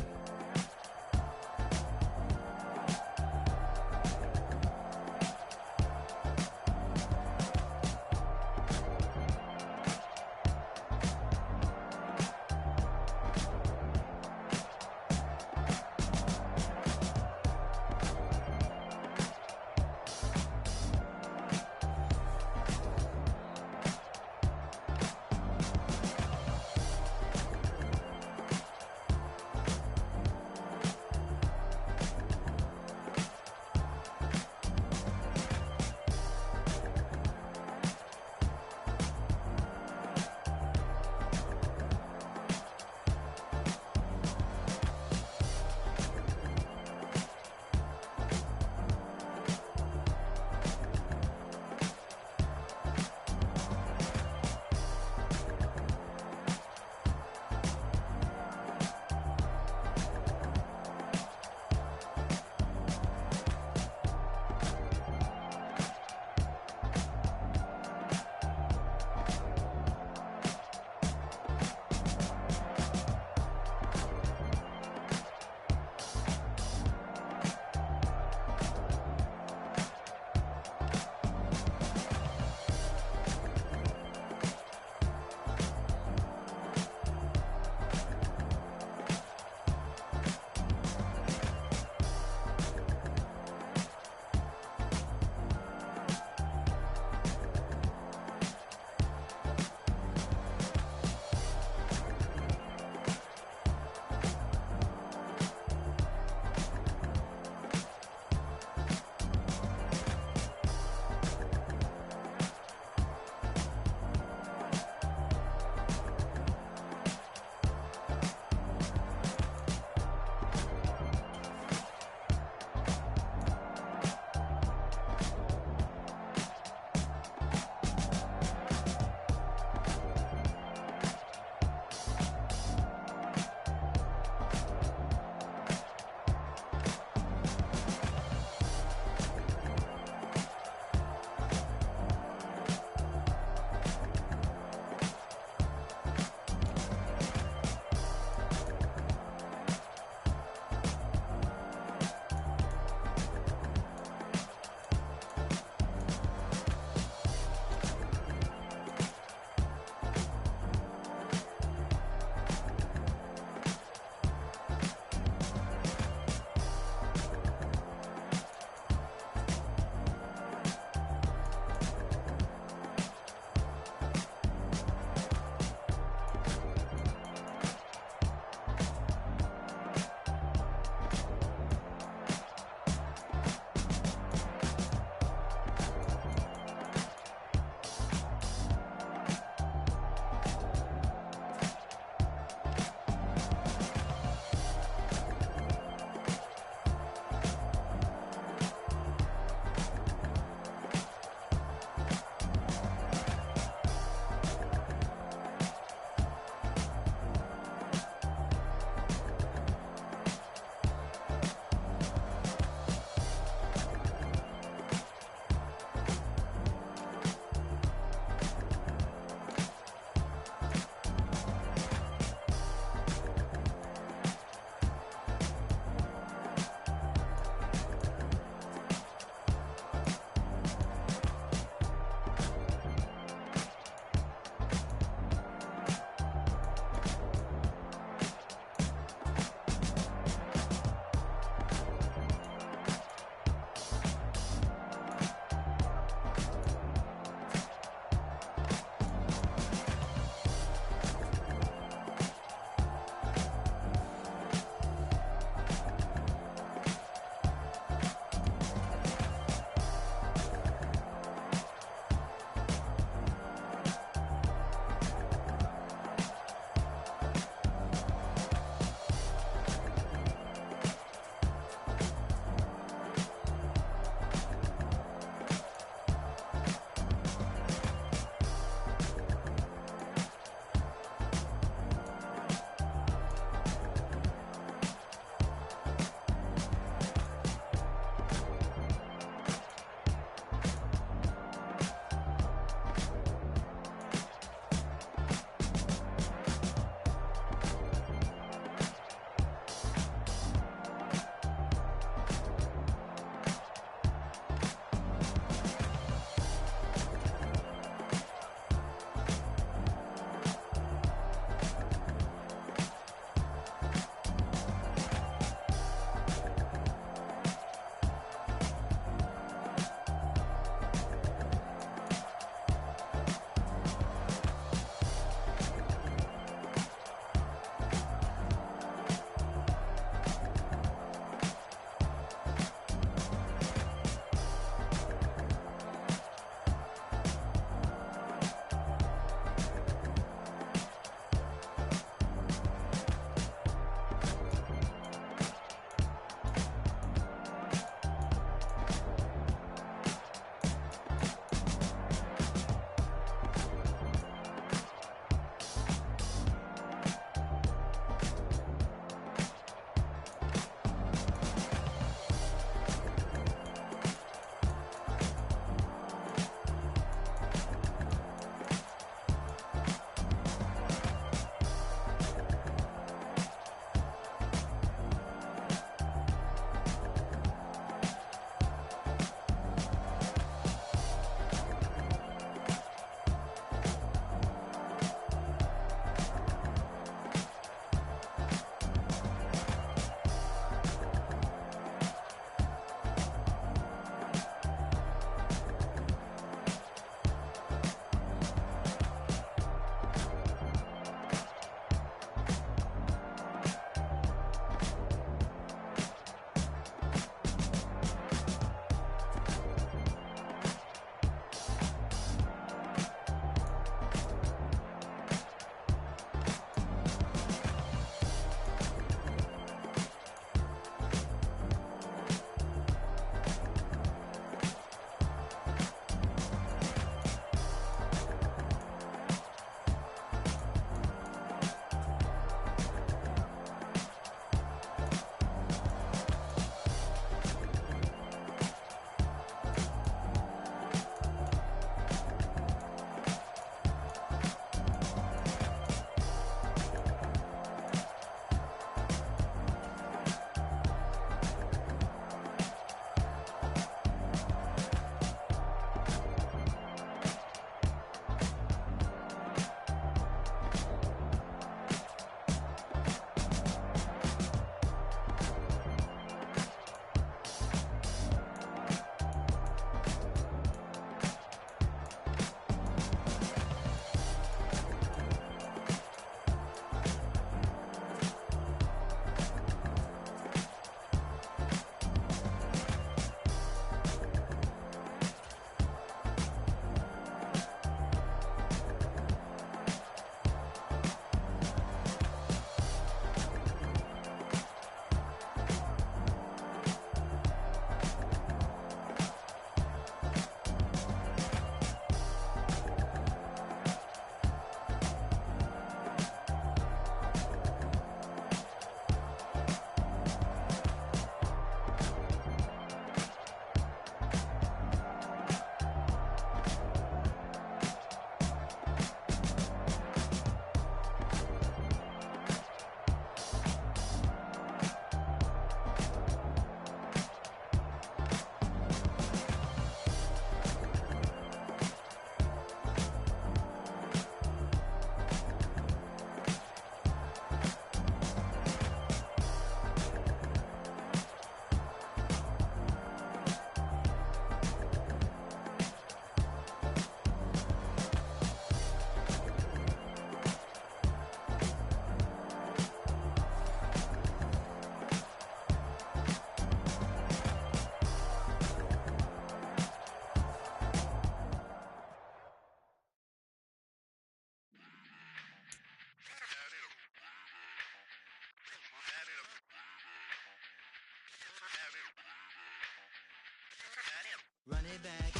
back.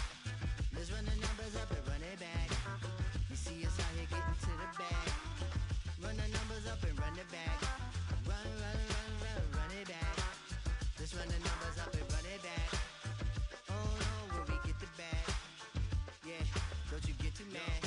Let's run the numbers up and run it back. You see us out here getting to the bag. Run the numbers up and run it back. Run it back. Let's run the numbers up and run it back. Oh no, when we get the bag. Yeah, don't you get too mad.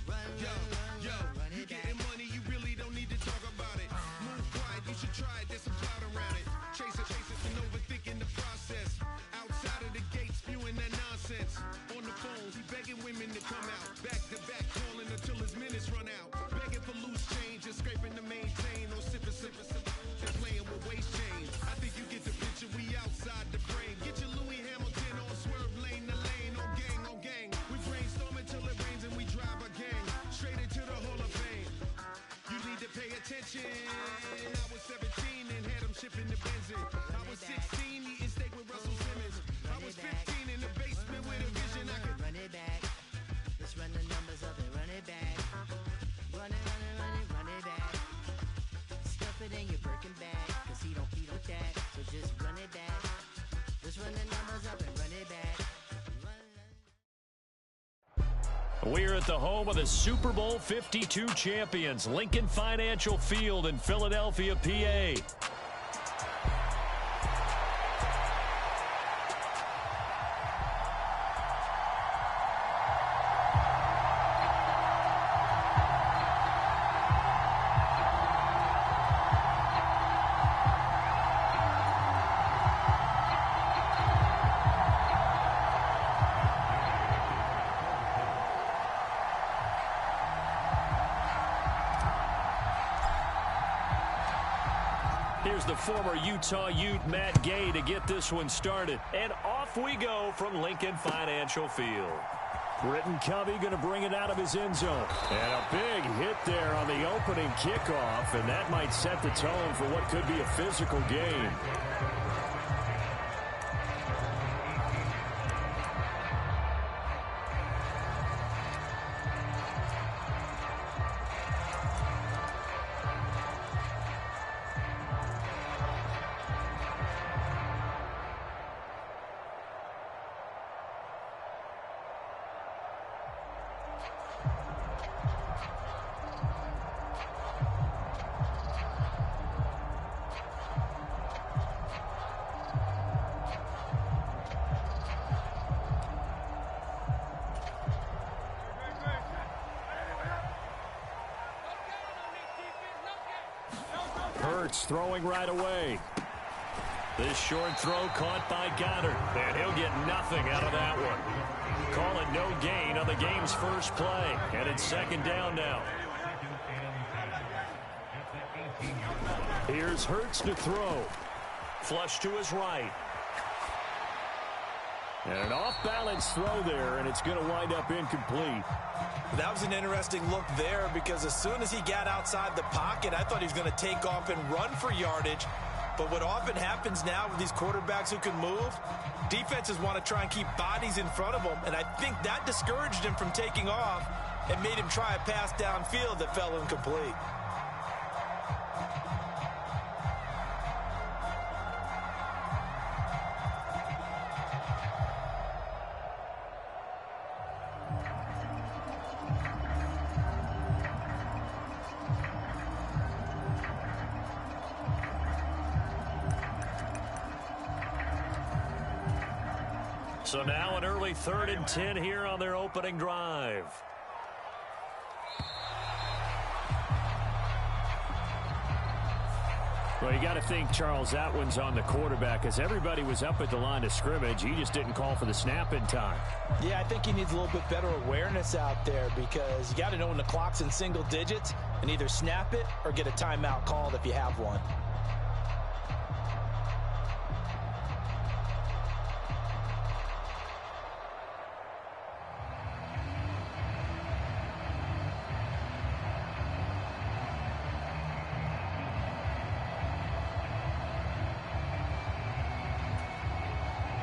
Run it back.
You getting money, you really don't need to talk about it. Move quiet, you should try it, there's some clout around it. Chase it, and overthinking the process. Outside of the gate, spewing that nonsense. On the phone, he begging women to come out. Back to back, calling until his minutes run out. Begging for loose change and scraping to maintain. Or sipping, and playing with waist chains. I think you get the picture, we outside the frame. Get your Louis Hamilton on swerve lane to lane. On gang. We brainstorm until it rains and we drive a gang. Straight into the Hall of Fame. You need to pay attention. I was 17 and had him shipping the Benzin. I was 16 eating steak with Russell Simmons. I was 15 in the basement with a vision. I could
run it back. Let's run the numbers up and run it back. Run it back. Stuff it in your Birkin bag, cause he don't that. So just run it back. Let's run the numbers up and run it back.
We're at the home of the Super Bowl 52 champions, Lincoln Financial Field in Philadelphia, PA. Here's the former Utah Ute, Matt Gay, to get this one started. And off we go from Lincoln Financial Field. Britton Covey going to bring it out of his end zone. And a big hit there on the opening kickoff, and that might set the tone for what could be a physical game. Hurts throwing right away. This short throw caught by Goddard, and he'll get nothing out of that one. Call it no gain on the game's first play, and it's second down now. Here's Hurts to throw. Flush to his right. And an off-balance throw there, and it's going to wind up incomplete.
That was an interesting look there because as soon as he got outside the pocket, I thought he was going to take off and run for yardage. But what often happens now with these quarterbacks who can move, defenses want to try and keep bodies in front of them, and I think that discouraged him from taking off and made him try a pass downfield that fell incomplete.
So now an early 3rd and 10 here on their opening drive. Well, you got to think, Charles, that one's on the quarterback as everybody was up at the line of scrimmage. He just didn't call for the snap in time.
Yeah, I think he needs a little bit better awareness out there because you got to know when the clock's in single digits and either snap it or get a timeout called if you have one.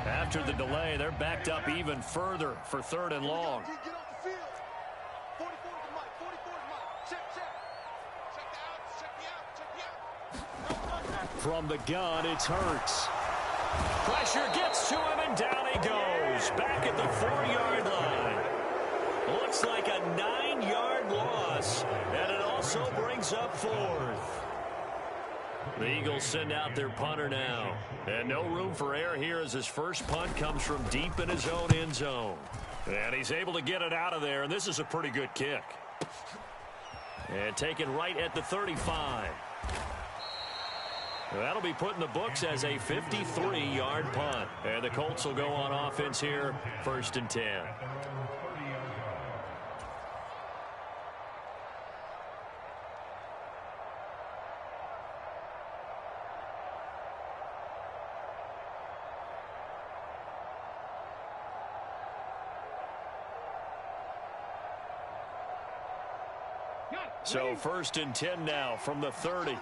After the delay, they're backed up even further for 3rd and long. From the gun, it's Hurts. Pressure gets to him, and down he goes. Back at the 4-yard line. Looks like a 9-yard loss, and it also brings up 4th. The Eagles send out their punter now. And no room for error here as his first punt comes from deep in his own end zone. And he's able to get it out of there, and this is a pretty good kick. And taken right at the 35. That'll be put in the books as a 53-yard punt. And the Colts will go on offense here, 1st and 10. So 1st and 10 now from the 30.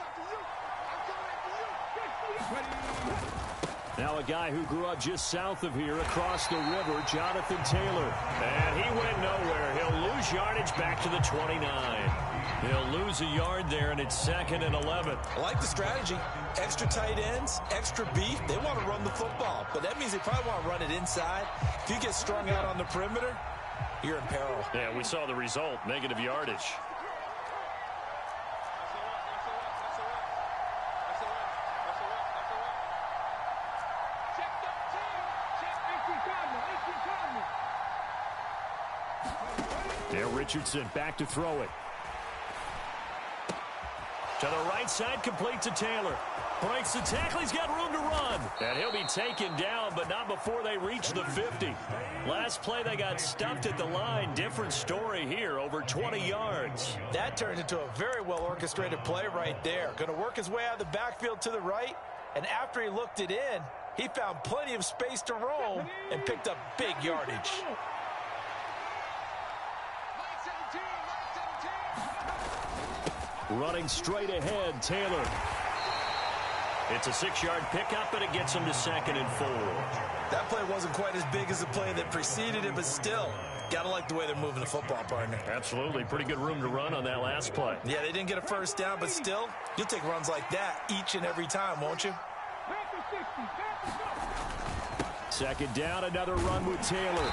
Now a guy who grew up just south of here across the river, Jonathan Taylor. And he went nowhere. He'll lose yardage back to the 29. He'll lose a yard there, and it's 2nd and 11.
I like the strategy. Extra tight ends, extra beef. They want to run the football, but that means they probably want to run it inside. If you get strung out on the perimeter, you're in peril.
Yeah, we saw the result, negative yardage. There, Richardson back to throw it. To the right side, complete to Taylor. Breaks the tackle, he's got room to run. And he'll be taken down, but not before they reach the 50. Last play, they got stuffed at the line. Different story here, over 20 yards.
That turned into a very well-orchestrated play right there. Going to work his way out of the backfield to the right, and after he looked it in, he found plenty of space to roam and picked up big yardage.
Running straight ahead, Taylor. It's a 6-yard pickup, and it gets him to 2nd and 4.
That play wasn't quite as big as the play that preceded it, but still, got to like the way they're moving the football, partner.
Absolutely. Pretty good room to run on that last play.
Yeah, they didn't get a first down, but still, you'll take runs like that each and every time, won't you?
2nd down, another run with Taylor.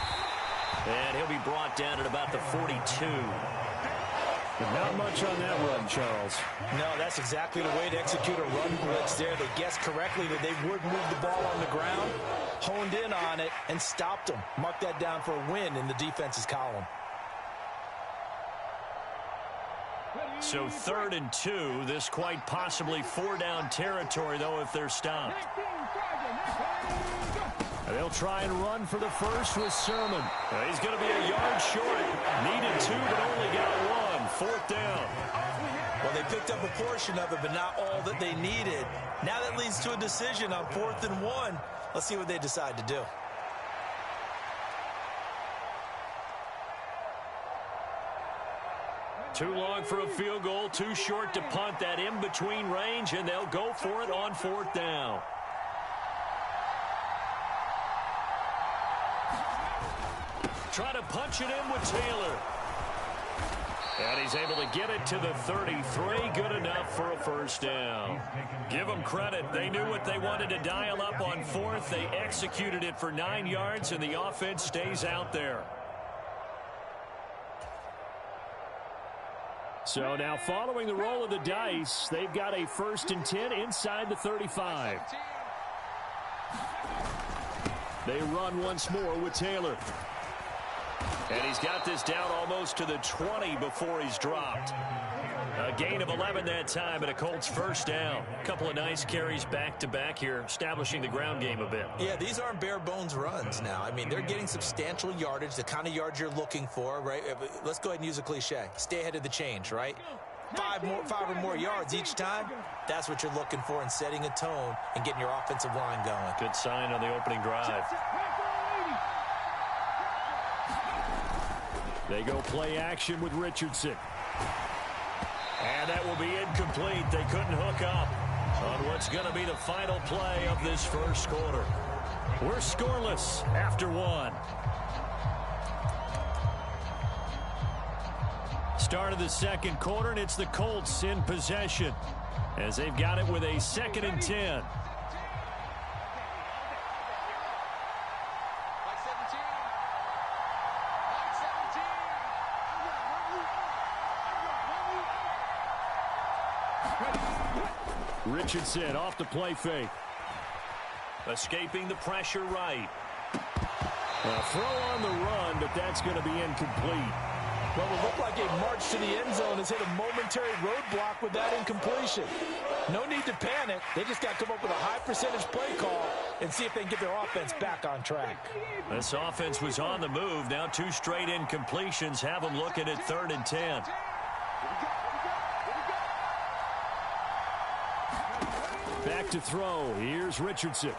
And he'll be brought down at about the 42. But not much on that run, Charles.
No, that's exactly the way to execute a run blitz there. They guessed correctly that they would move the ball on the ground, honed in on it, and stopped them. Mark that down for a win in the defense's column.
So 3rd and 2, this quite possibly 4-down territory, though, if they're stopped. And they'll try and run for the first with Sermon. He's going to be a yard short. Needed 2, but only got 1. 4th down.
Well, they picked up a portion of it, but not all that they needed. Now that leads to a decision on 4th and 1. Let's see what they decide to do.
Too long for a field goal, too short to punt. That in-between range, and they'll go for it on 4th down. Try to punch it in with Taylor. And he's able to get it to the 33. Good enough for a first down. Give them credit. They knew what they wanted to dial up on 4th. They executed it for 9 yards, and the offense stays out there. So now following the roll of the dice, they've got a 1st and 10 inside the 35. They run once more with Taylor. And he's got this down almost to the 20 before he's dropped. A gain of 11 that time, and a Colts first down. A couple of nice carries back-to-back here, establishing the ground game a bit.
Yeah, these aren't bare-bones runs now. I mean, they're getting substantial yardage, the kind of yards you're looking for, right? Let's go ahead and use a cliche. Stay ahead of the change, right? 5 or more yards each time, that's what you're looking for in setting a tone and getting your offensive line going.
Good sign on the opening drive. They go play action with Richardson. And that will be incomplete. They couldn't hook up on what's going to be the final play of this first quarter. We're scoreless after 1. Start of the second quarter, and it's the Colts in possession as they've got it with a 2nd and 10.
Richardson off the play fake.
Escaping the pressure right.
A throw on the run, but that's going to be incomplete.
Well, it looked like a march to the end zone has hit a momentary roadblock with that incompletion. No need to panic. They just got to come up with a high percentage play call and see if they can get their offense back on track.
This offense was on the move. Now 2 straight incompletions have them looking at 3rd and 10.
Back to throw. Here's Richardson.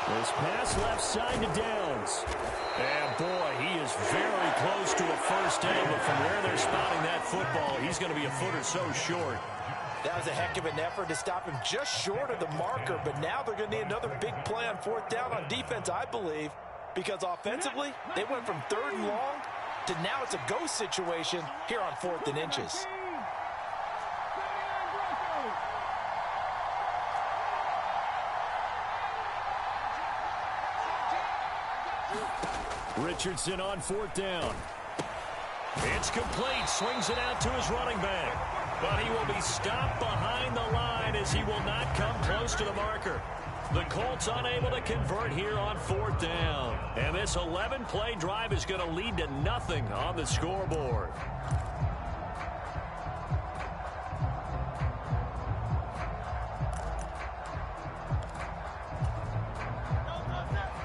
This pass left side to Downs. And boy, he is very close to a first down, but from where they're spotting that football, he's going to be a foot or so short.
That was a heck of an effort to stop him just short of the marker, but now they're going to need another big play on 4th down on defense, I believe, because offensively, they went from 3rd and long to now it's a go situation here on 4th and inches.
Richardson on 4th down.
It's complete. Swings it out to his running back. But he will be stopped behind the line as he will not come close to the marker. The Colts unable to convert here on 4th down. And this 11-play drive is going to lead to nothing on the scoreboard.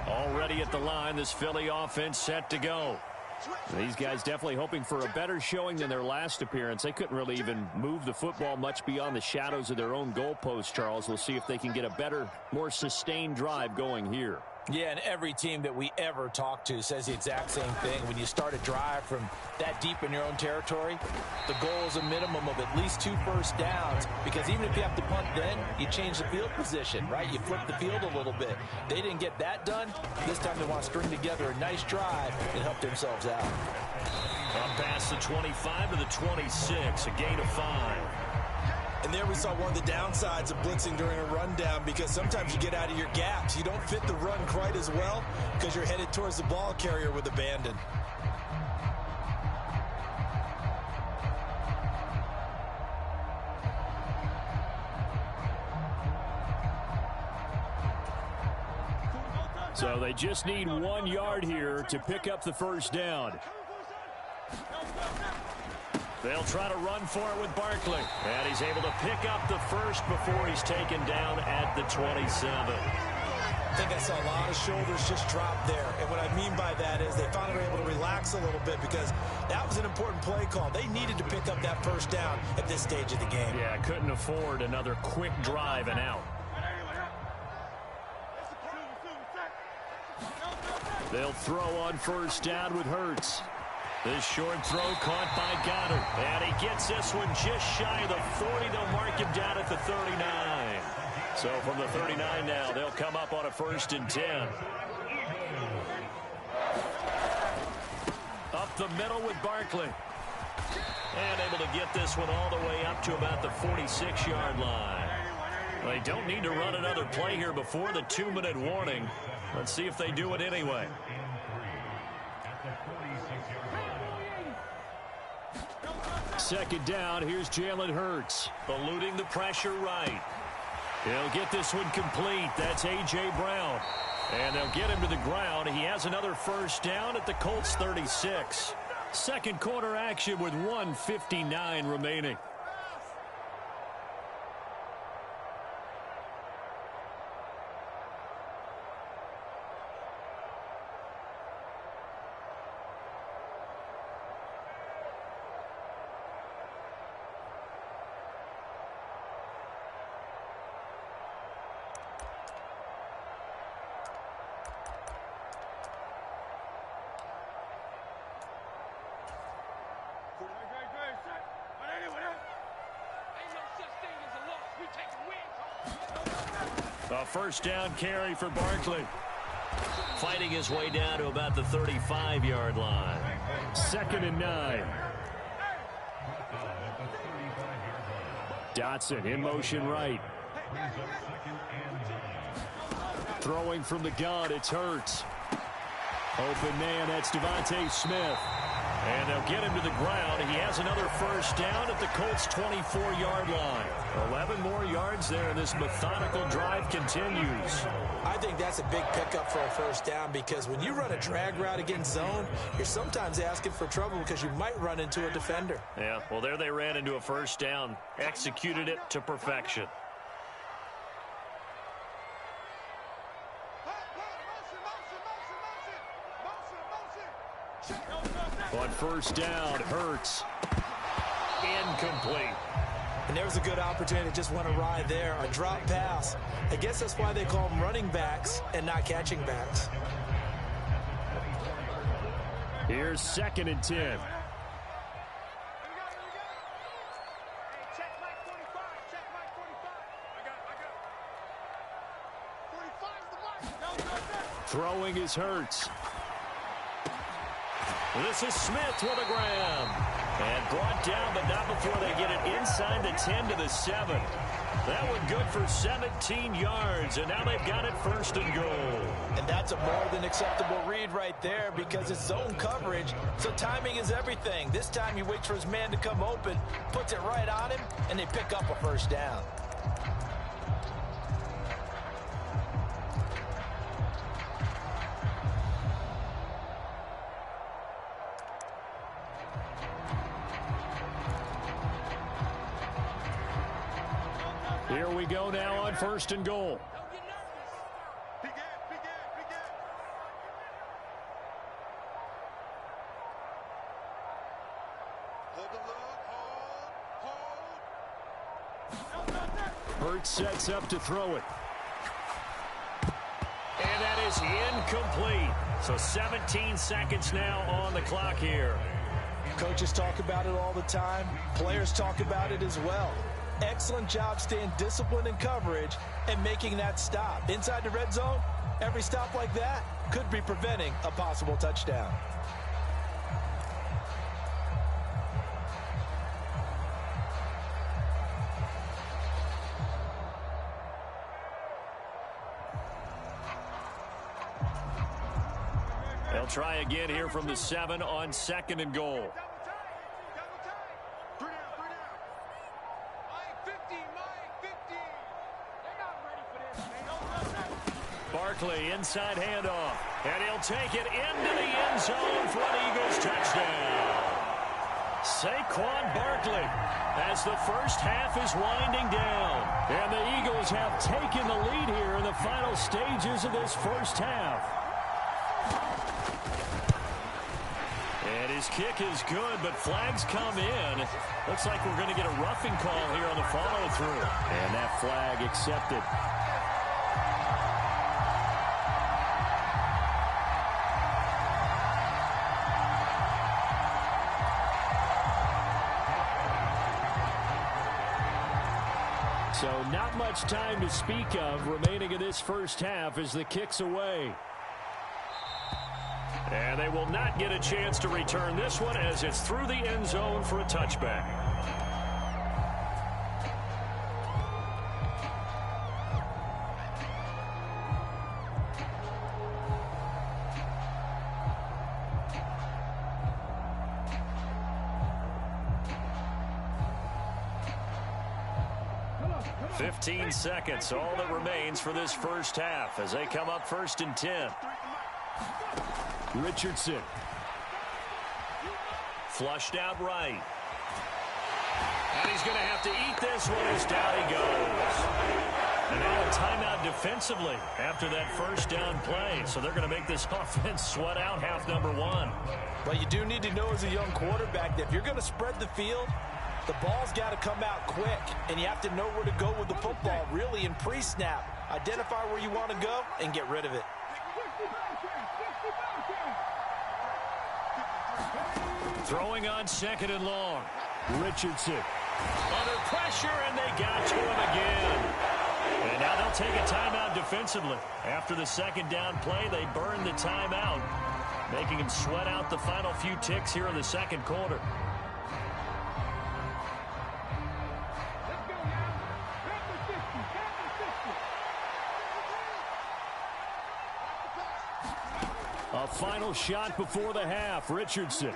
Already at the line, this Philly offense set to go.
These guys definitely hoping for a better showing than their last appearance. They couldn't really even move the football much beyond the shadows of their own goalpost, Charles. We'll see if they can get a better, more sustained drive going here.
Yeah, and every team that we ever talk to says the exact same thing. When you start a drive from that deep in your own territory, the goal is a minimum of at least 2 first downs, because even if you have to punt then, you change the field position, right? You flip the field a little bit. They didn't get that done. This time they want to string together a nice drive and help themselves out.
Up past the 25 to the 26, a gain of 5.
And there we saw one of the downsides of blitzing during a rundown, because sometimes you get out of your gaps. You don't fit the run quite as well because you're headed towards the ball carrier with abandon.
So they just need 1 yard here to pick up the first down.
They'll try to run for it with Barkley. And he's able to pick up the first before he's taken down at the 27.
I think I saw a lot of shoulders just drop there. And what I mean by that is they finally were able to relax a little bit, because that was an important play call. They needed to pick up that first down at this stage of the game.
Yeah, couldn't afford another quick drive and out. They'll throw on first down with Hurts. This short throw caught by Goddard. And he gets this one just shy of the 40. They'll mark him down at the 39. So from the 39 now, they'll come up on a 1st and 10. Up the middle with Barkley. And able to get this one all the way up to about the 46-yard line. They don't need to run another play here before the 2-minute warning. Let's see if they do it anyway. Second down, here's Jalen Hurts.
Eluding the pressure right.
He'll get this one complete. That's A.J. Brown. And they'll get him to the ground. He has another first down at the Colts 36. Second quarter action with 1:59 remaining. A first down carry for Barkley.
Fighting his way down to about the 35-yard line.
2nd and 9. Dotson in motion right. Throwing from the gun, it's Hurts. Open man, that's Devontae Smith.
And they'll get him to the ground. He has another first down at the Colts' 24-yard line. 11 more yards there, and this methodical drive continues.
I think that's a big pickup for a first down because when you run a drag route against zone, you're sometimes asking for trouble because you might run into a defender.
Yeah, well, there they ran into a first down. Executed it to perfection. On first down, Hurts. Incomplete.
And there was a good opportunity to just went awry there, a drop pass. I guess that's why they call them running backs and not catching backs.
Here's 2nd and 10. Throwing is Hurts. This is Smith with a grab. And brought down, but not before they get it inside the 10 to the 7. That one good for 17 yards, and now they've got it 1st and goal.
And that's a more than acceptable read right there because it's zone coverage, so timing is everything. This time he waits for his man to come open, puts it right on him, and they pick up a first down.
Here we go now on 1st and goal. Hurts sets up to throw it. And that is incomplete. So 17 seconds now on the clock here.
Coaches talk about it all the time. Players talk about it as well. Excellent job staying disciplined in coverage and making that stop. Inside the red zone, every stop like that could be preventing a possible touchdown.
They'll try again here from the 7 on 2nd and goal. Barkley, inside handoff, and he'll take it into the end zone for an Eagles touchdown. Saquon Barkley as the first half is winding down, and the Eagles have taken the lead here in the final stages of this first half. And his kick is good, but flags come in. Looks like we're going to get a roughing call here on the follow-through. And that flag accepted. So not much time to speak of remaining in this first half as the kick's away. And they will not get a chance to return this one as it's through the end zone for a touchback. "15 seconds, all that remains for this first half as they come up 1st and 10. Richardson. Flushed out right. And he's going to have to eat this one as down he goes. And now a timeout defensively after that first down play. So they're going to make this offense sweat out half number 1.
But you do need to know as a young quarterback that if you're going to spread the field, the ball's got to come out quick, and you have to know where to go with the football, really, in pre-snap. Identify where you want to go and get rid of it.
Throwing on 2nd and long. Richardson. Under pressure, and they got to him again. And now they'll take a timeout defensively. After the second down play, they burn the timeout, making him sweat out the final few ticks here in the second quarter. A final shot before the half. Richardson.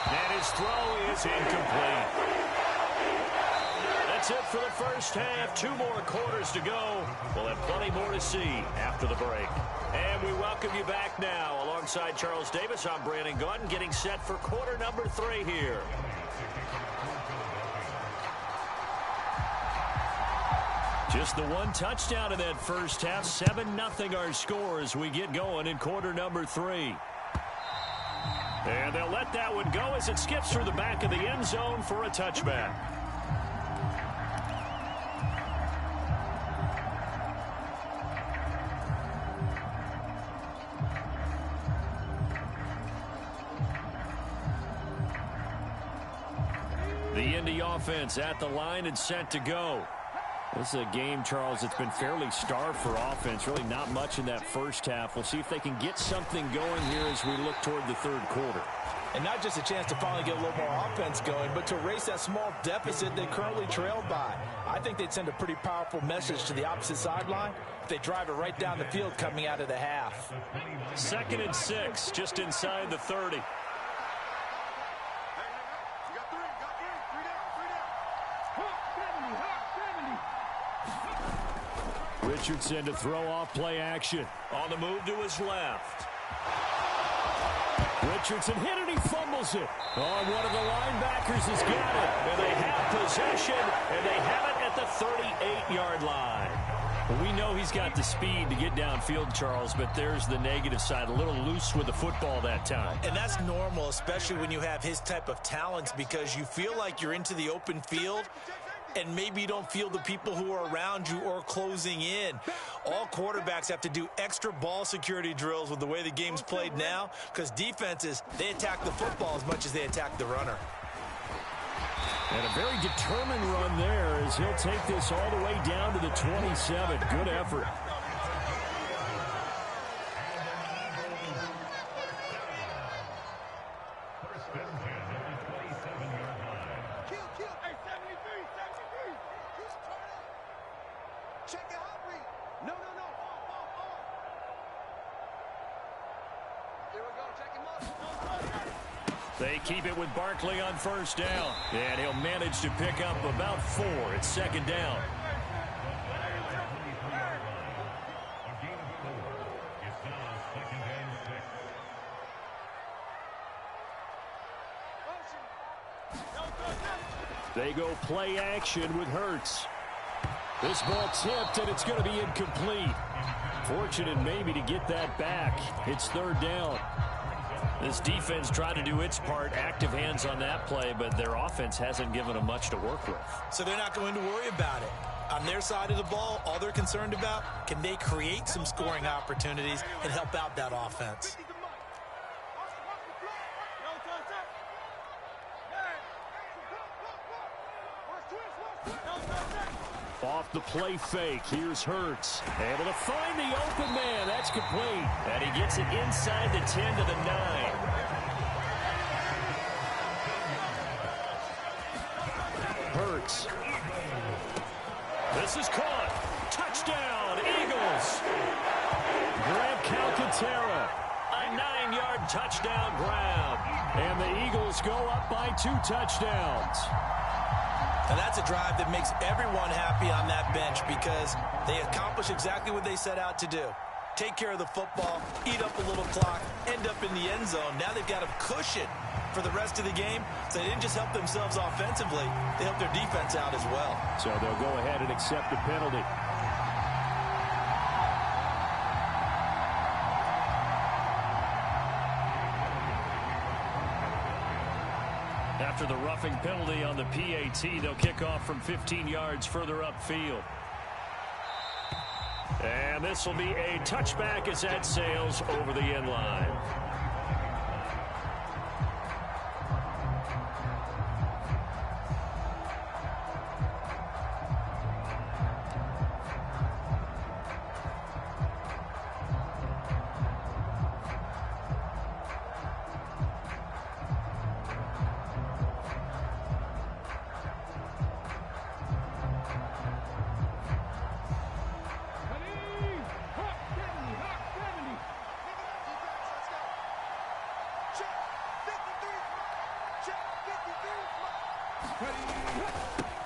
And his throw is incomplete. That's it for the first half. 2 more quarters to go. We'll have plenty more to see after the break. And we welcome you back now. Alongside Charles Davis, I'm Brandon Gaudin, getting set for quarter number 3 here. Just the 1 touchdown in that first half. 7-0 our score as we get going in quarter number 3. And they'll let that one go as it skips through the back of the end zone for a touchback. The Indy offense at the line and set to go. This is a game, Charles, that's been fairly starved for offense. Really not much in that first half. We'll see if they can get something going here as we look toward the third quarter.
And not just a chance to finally get a little more offense going, but to erase that small deficit they currently trailed by. I think they'd send a pretty powerful message to the opposite sideline if they drive it right down the field coming out of the half.
2nd and 6, just inside the 30. Richardson to throw off play action. On the move to his left. Richardson hit it, he fumbles it. Oh, one of the linebackers has got it. And they have possession, and they have it at the 38-yard line. Well, we know he's got the speed to get downfield, Charles, but there's the negative side. A little loose with the football that time.
And that's normal, especially when you have his type of talents, because you feel like you're into the open field, and maybe you don't feel the people who are around you or closing in. All quarterbacks have to do extra ball security drills with the way the game's played now, because defenses, they attack the football as much as they attack the runner.
And a very determined run there as he'll take this all the way down to the 27. Good effort. They keep it with Barkley on first down. And he'll manage to pick up about 4. It's 2nd down. They go play action with Hurts. This ball tipped, and it's going to be incomplete. Fortunate maybe to get that back. It's 3rd down. This defense tried to do its part, active hands on that play, but their offense hasn't given them much to work with.
So they're not going to worry about it. On their side of the ball, all they're concerned about, can they create some scoring opportunities and help out that offense?
Off the play fake, here's Hurts. Able to find the open man. That's complete. And he gets it inside the 10 to the 9. Hurts. This is caught. Touchdown, Eagles. Grab Calcaterra. A 9-yard touchdown grab. And the Eagles go up by 2 touchdowns.
And that's a drive that makes everyone happy on that bench because they accomplish exactly what they set out to do. Take care of the football, eat up a little clock, end up in the end zone. Now they've got a cushion for the rest of the game. So they didn't just help themselves offensively, they helped their defense out as well.
So they'll go ahead and accept the penalty. After the roughing penalty on the PAT, they'll kick off from 15 yards further upfield. And this will be a touchback as that sails over the end line.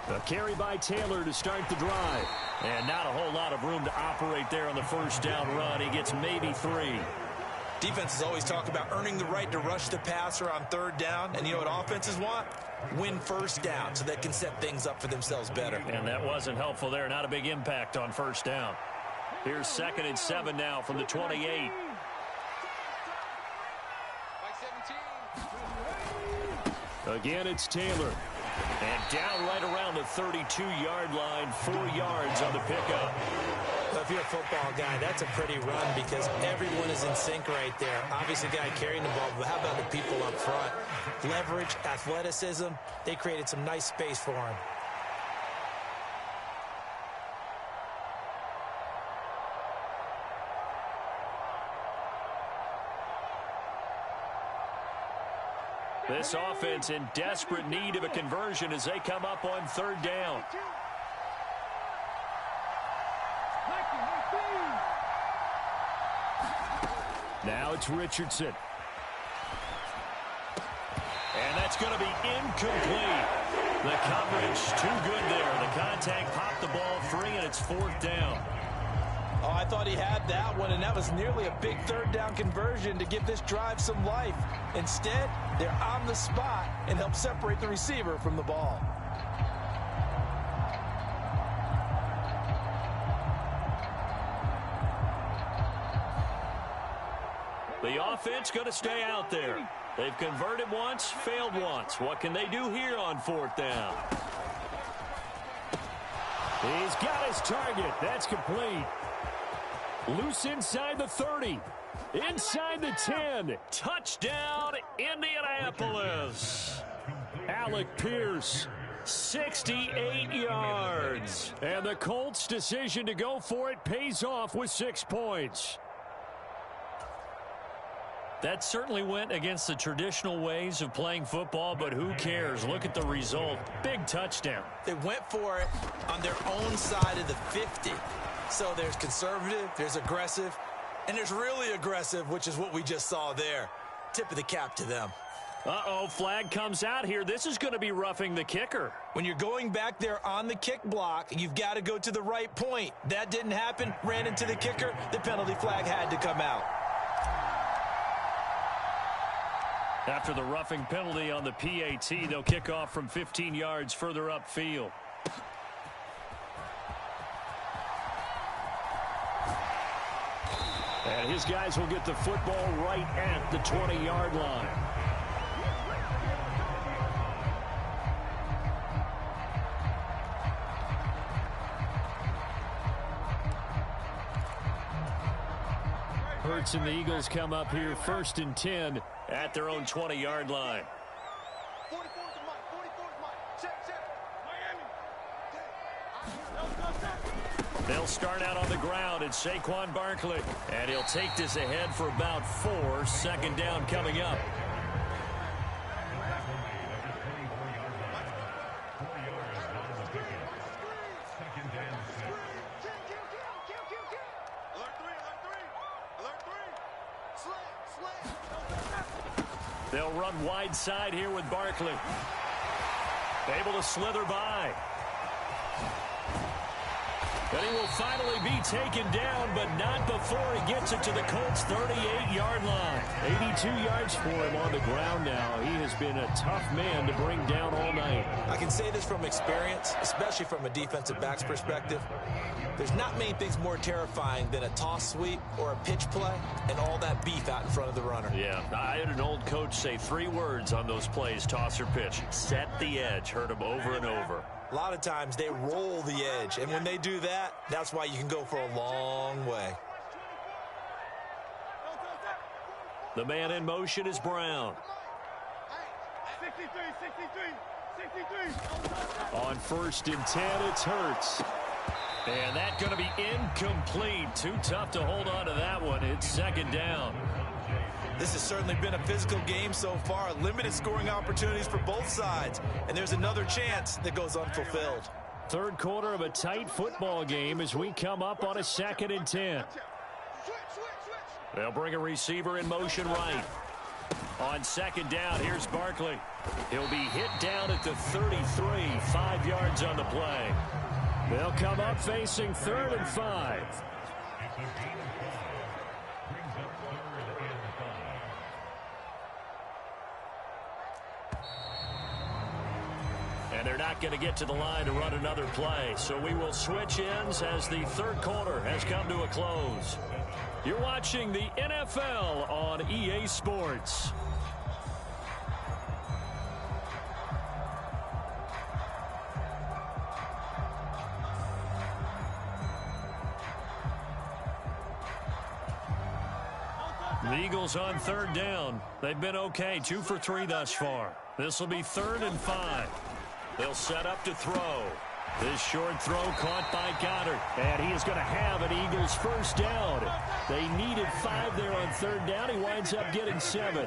A carry by Taylor to start the drive. And not a whole lot of room to operate there on the first down run. He gets maybe 3.
Defenses always talk about earning the right to rush the passer on third down. And you know what offenses want? Win first down so they can set things up for themselves better.
And that wasn't helpful there. Not a big impact on first down. Here's 2nd and 7 now from the 28. Again, it's Taylor. And down right around the 32-yard line, 4 yards on the pickup.
Well, if you're a football guy, that's a pretty run because everyone is in sync right there. Obviously, the guy carrying the ball, but how about the people up front? Leverage, athleticism, they created some nice space for him.
This offense in desperate need of a conversion as they come up on third down. Now it's Richardson. And that's going to be incomplete. The coverage too good there. The contact popped the ball free, and it's 4th down.
Oh, I thought he had that one, and that was nearly a big third down conversion to give this drive some life. Instead, they're on the spot and help separate the receiver from the ball.
The offense going to stay out there. They've converted once, failed once. What can they do here on 4th down? He's got his target. That's complete. Loose inside the 30. Inside the 10. Touchdown, Indianapolis. Alec Pierce, 68 yards. And the Colts' decision to go for it pays off with 6 points. That certainly went against the traditional ways of playing football, but who cares? Look at the result. Big touchdown.
They went for it on their own side of the 50. So there's conservative, there's aggressive, and there's really aggressive, which is what we just saw there. Tip of the cap to them.
Uh-oh, flag comes out here. This is going to be roughing the kicker.
When you're going back there on the kick block, you've got to go to the right point. That didn't happen, ran into the kicker. The penalty flag had to come out.
After the roughing penalty on the PAT, they'll kick off from 15 yards further upfield. And his guys will get the football right at the 20-yard line. Hurts and the Eagles come up here 1st and 10 at their own 20-yard line. They'll start out on the ground. It's Saquon Barkley. And he'll take this ahead for about 4. 2nd down coming up. They'll run wide side here with Barkley. Able to slither by. And he will finally be taken down, but not before he gets it to the Colts' 38-yard line. 82 yards for him on the ground now. He has been a tough man to bring down all night.
I can say this from experience, especially from a defensive back's perspective. There's not many things more terrifying than a toss sweep or a pitch play and all that beef out in front of the runner.
Yeah, I had an old coach say 3 words on those plays, toss or pitch. Set the edge. Heard him over and over.
A lot of times they roll the edge, and when they do that, that's why you can go for a long way.
The man in motion is Brown. 63. On 1st and 10, it's Hurts. And that's going to be incomplete. Too tough to hold on to that one. It's 2nd down.
This has certainly been a physical game so far. Limited scoring opportunities for both sides. And there's another chance that goes unfulfilled.
3rd quarter of a tight football game as we come up on a 2nd and 10. They'll bring a receiver in motion right. On second down, here's Barkley. He'll be hit down at the 33, 5 yards on the play. They'll come up facing 3rd and 5. And they're not going to get to the line to run another play. So we will switch ends as the 3rd quarter has come to a close. You're watching the NFL on EA Sports. The Eagles on 3rd down. They've been okay, 2 for 3 thus far. This will be 3rd and 5. They'll set up to throw. This short throw caught by Goddard. And he is going to have an Eagles first down. They needed 5 there on 3rd down. He winds up getting 7.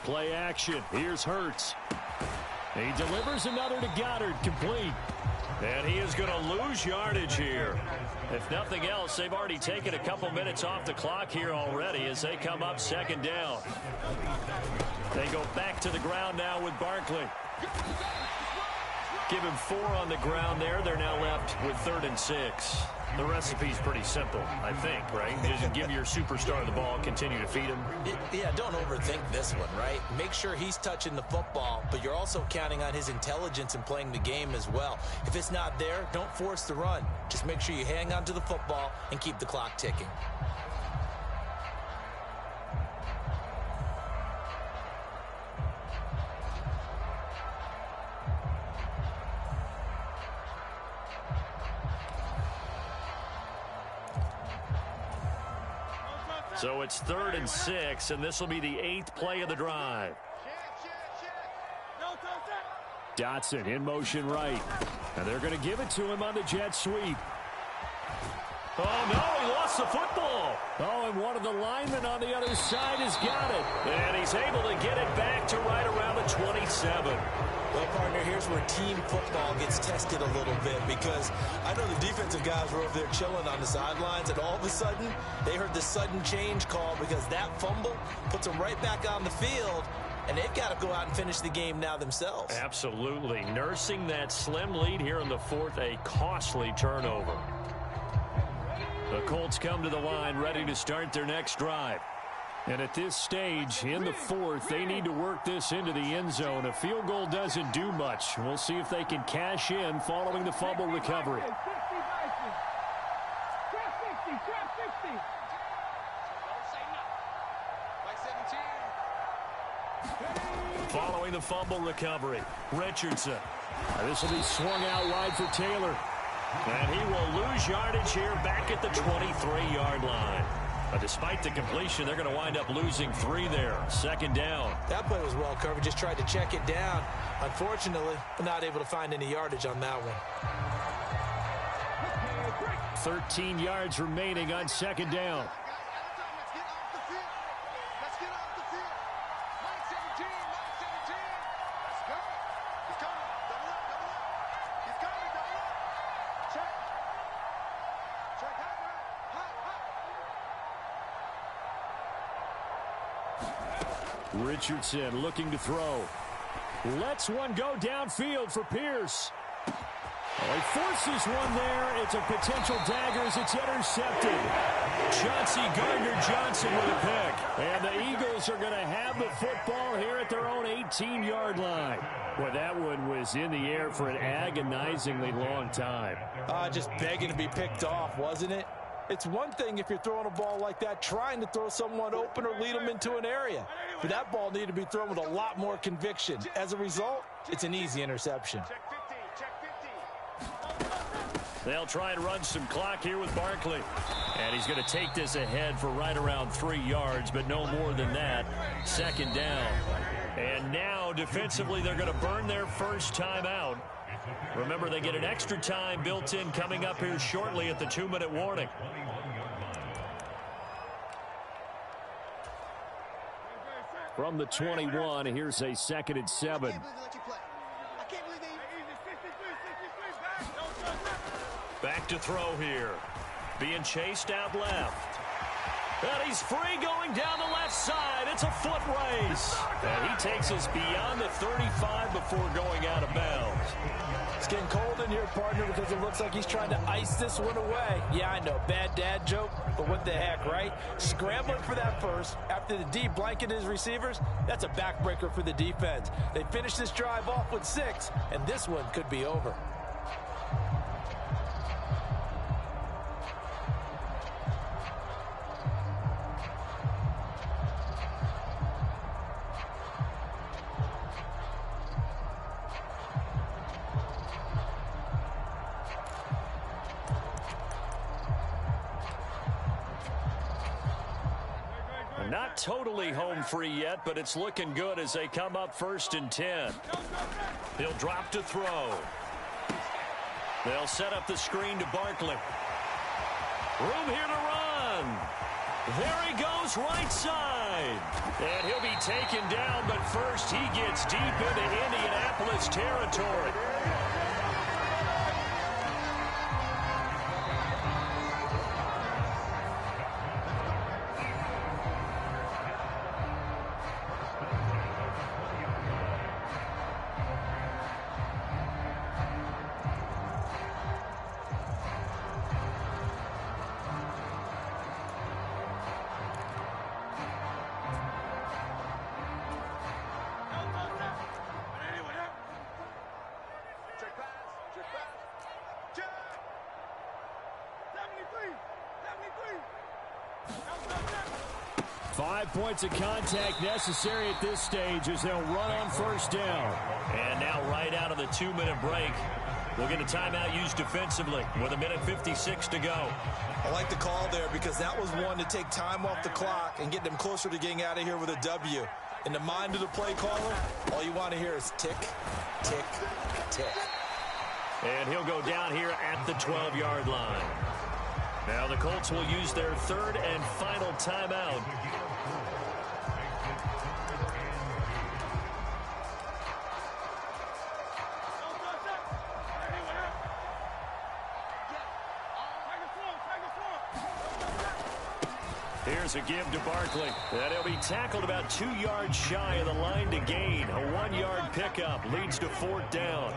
Play action. Here's Hurts. He delivers another to Goddard, complete. And he is going to lose yardage here. If nothing else, they've already taken a couple minutes off the clock here already as they come up 2nd down. They go back to the ground now with Barkley. Give him 4 on the ground there. They're now left with 3rd and 6. The recipe's pretty simple, I think, right? Just give your superstar the ball, continue to feed him.
Yeah, don't overthink this one, right? Make sure he's touching the football, but you're also counting on his intelligence in playing the game as well. If it's not there, don't force the run. Just make sure you hang on to the football and keep the clock ticking.
So it's 3rd and 6, and this will be the 8th play of the drive. Dotson in motion right. And they're going to give it to him on the jet sweep. Oh, no, he lost the football. Oh, and one of the linemen on the other side has got it. And he's able to get it back to right around the 27.
Well, partner, here's where team football gets tested a little bit because I know the defensive guys were over there chilling on the sidelines, and all of a sudden, they heard the sudden change call because that fumble puts them right back on the field, and they've got to go out and finish the game now themselves.
Absolutely. Nursing that slim lead here in the 4th, a costly turnover. The Colts come to the line ready to start their next drive. And at this stage, in the 4th, they need to work this into the end zone. A field goal doesn't do much. We'll see if they can cash in following the fumble recovery. Following the fumble recovery, Richardson. This will be swung out wide for Taylor. And he will lose yardage here back at the 23-yard line. But despite the completion, they're going to wind up losing 3 there. 2nd down.
That play was well covered. Just tried to check it down. Unfortunately, not able to find any yardage on that one.
13 yards remaining on 2nd down. Richardson looking to throw. Lets one go downfield for Pierce. Oh, he forces one there. It's a potential dagger as it's intercepted. Chauncey Gardner-Johnson with a pick. And the Eagles are going to have the football here at their own 18-yard line. Boy, that one was in the air for an agonizingly long time.
Just begging to be picked off, wasn't it? It's one thing if you're throwing a ball like that, trying to throw someone open or lead them into an area. But that ball needed to be thrown with a lot more conviction. As a result, it's an easy interception.
They'll try and run some clock here with Barkley. And he's going to take this ahead for right around 3 yards, but no more than that. 2nd down. And now, defensively, they're going to burn their first timeout. Remember, they get an extra time built in coming up here shortly at the 2-minute warning.
From the 21, here's a 2nd and 7. Back to throw here. Being chased out left. And he's free going down the left side. It's a foot race. And he takes us beyond the 35 before going out of bounds.
It's getting cold in here, partner, because it looks like he's trying to ice this one away. Yeah, I know, bad dad joke, but what the heck, right? Scrambling for that first after the D blanketed his receivers, that's a backbreaker for the defense. They finished this drive off with 6, and this one could be over.
Not totally home free yet, but it's looking good as they come up 1st and 10. He'll drop to throw. They'll set up the screen to Barkley. Room here to run. There he goes, right side. And he'll be taken down, but first he gets deep into Indianapolis territory. Points of contact necessary at this stage as they'll run on 1st down.
And now right out of the 2-minute break, we'll get a timeout used defensively with 1:56 to go.
I like the call there because that was one to take time off the clock and get them closer to getting out of here with a W. In the mind of the play caller, all you want to hear is tick, tick, tick.
And he'll go down here at the 12-yard line. Now the Colts will use their 3rd and final timeout. Here's a give to Barkley. And he'll be tackled about 2 yards shy of the line to gain. A 1-yard pickup leads to 4th down.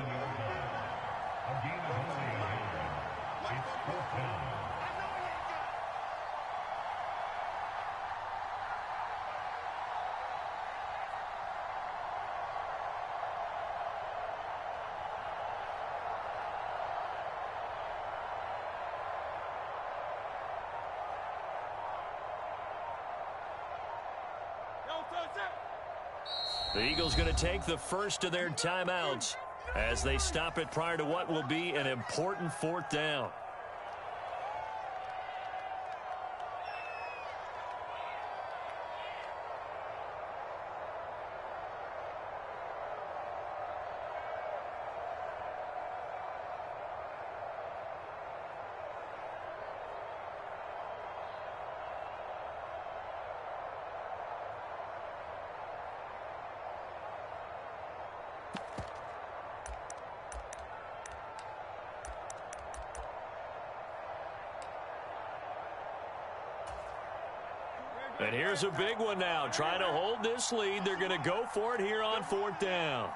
The Eagles going to take the first of their timeouts as they stop it prior to what will be an important 4th down. And here's a big one now. Trying to hold this lead. They're going to go for it here on 4th down.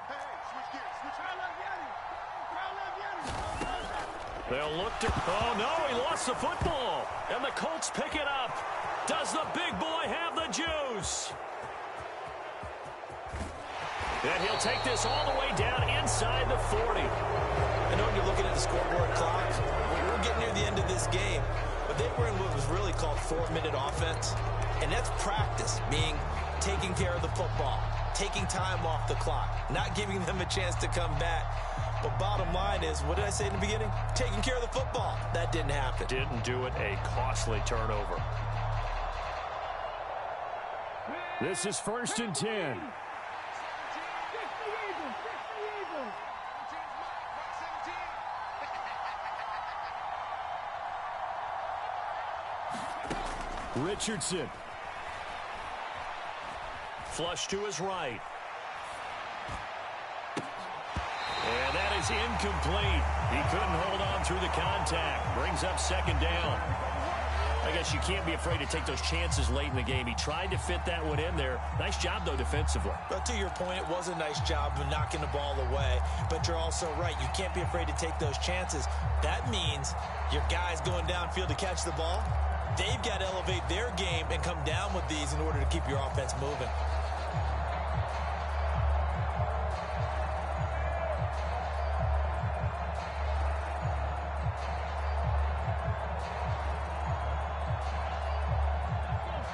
They'll look to... Oh, no, he lost the football. And the Colts pick it up. Does the big boy have the juice? And he'll take this all the way down inside the 40.
I know when you're looking at the scoreboard clock, we're getting near the end of this game, but they were in what was really called 4-minute offense. And that's practice, being taking care of the football, taking time off the clock, not giving them a chance to come back. But bottom line is, what did I say in the beginning? Taking care of the football. That didn't happen.
Didn't do it. A costly turnover. This is 1st and 10. Richardson
flush to his right. And that is incomplete. He couldn't hold on through the contact. Brings up second down. I guess you can't be afraid to take those chances late in the game. He tried to fit that one in there. Nice job, though, defensively.
But to your point, it was a nice job of knocking the ball away. But you're also right. You can't be afraid to take those chances. That means your guys going downfield to catch the ball, they've got to elevate their game and come down with these in order to keep your offense moving.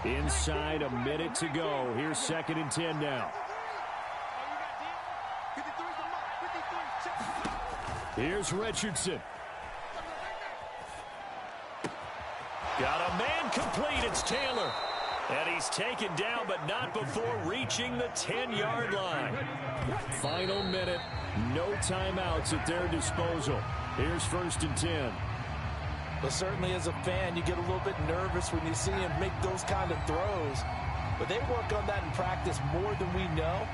Inside a minute to go. Here's 2nd and 10 now. Here's Richardson. Got a man complete. It's Taylor. And he's taken down, but not before reaching the 10-yard line. Final minute. No timeouts at their disposal. Here's 1st and 10.
But certainly as a fan, you get a little bit nervous when you see him make those kind of throws. But they work on that in practice more than we know.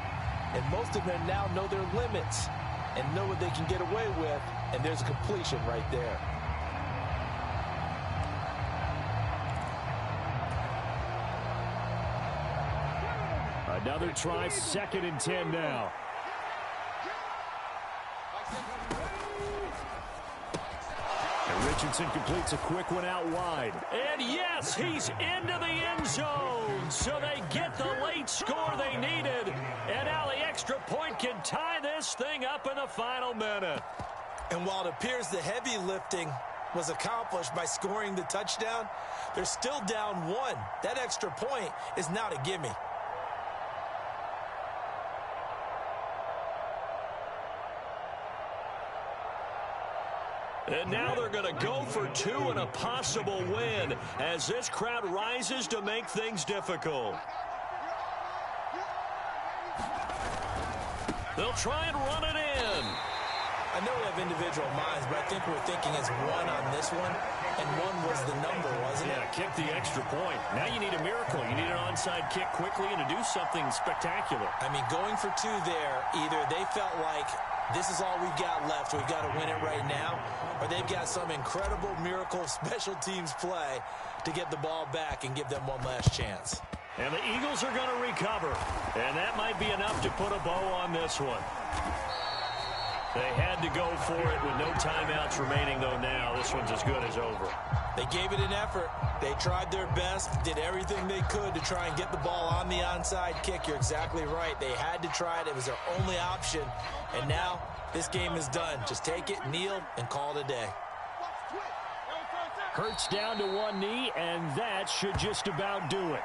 And most of them now know their limits and know what they can get away with. And there's a completion right there.
Another try, 2nd and 10 now. Richardson completes a quick one out wide. And yes, he's into the end zone. So they get the late score they needed. And now the extra point can tie this thing up in the final minute.
And while it appears the heavy lifting was accomplished by scoring the touchdown, they're still down 1. That extra point is not a gimme.
And now they're going to go for 2 and a possible win as this crowd rises to make things difficult. They'll try and run it in.
I know we have individual minds, but I think we're thinking it's 1 on this one, and 1 was the number, wasn't it?
Yeah, kick the extra point. Now you need a miracle. You need an onside kick quickly and to do something spectacular.
I mean, going for 2 there, either they felt like this is all we've got left, we've got to win it right now, or they've got some incredible miracle special teams play to get the ball back and give them one last chance.
And the Eagles are going to recover, and that might be enough to put a bow on this one. They had to go for it with no timeouts remaining, though now this one's as good as over.
They gave it an effort. They tried their best, did everything they could to try and get the ball on the onside kick. You're exactly right. They had to try it. It was their only option. And now this game is done. Just take it, kneel, and call it a day.
Hurts down to one knee, and that should just about do it.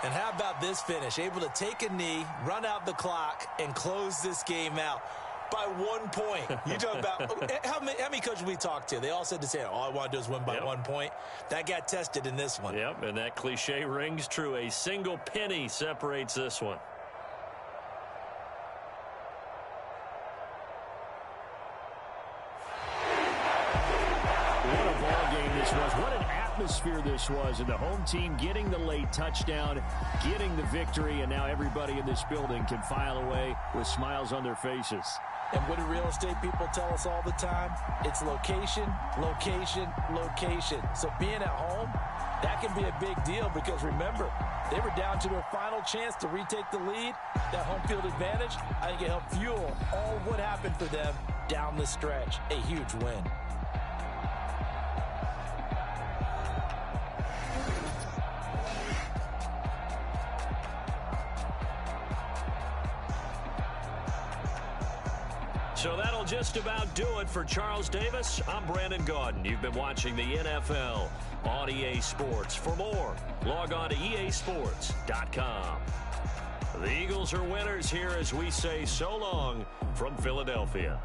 And how about this finish? Able to take a knee, run out the clock, and close this game out by 1 point. You talk about how many coaches we talked to? They all said the same. All I want to do is win by 1 point. That got tested in this one.
Yep, and that cliche rings true. A single penny separates this one. What a ball game this was. What an atmosphere this was. And the home team getting the late touchdown, getting the victory, and now everybody in this building can file away with smiles on their faces.
And what do real estate people tell us all the time? It's location, location, location. So being at home, that can be a big deal because remember, they were down to their final chance to retake the lead. That home field advantage, I think it helped fuel all what happened for them down the stretch. A huge win.
So that'll just about do it for Charles Davis. I'm Brandon Gaudin. You've been watching the NFL on EA Sports. For more, log on to easports.com. The Eagles are winners here as we say so long from Philadelphia.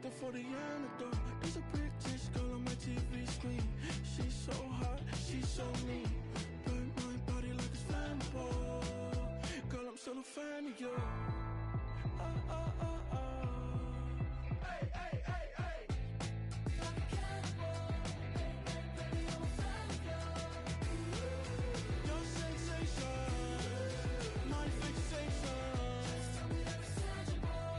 doctor for the antidote. There's a British girl on my TV screen. She's so hot, she's so mean. Burn my body like it's flammable. Girl, I'm still a fan of you. Hey, hey, hey, hey. Like a cannibal. Baby, I'm a fan of you. Your sensation, my fixation. Just tell me that it's tangible.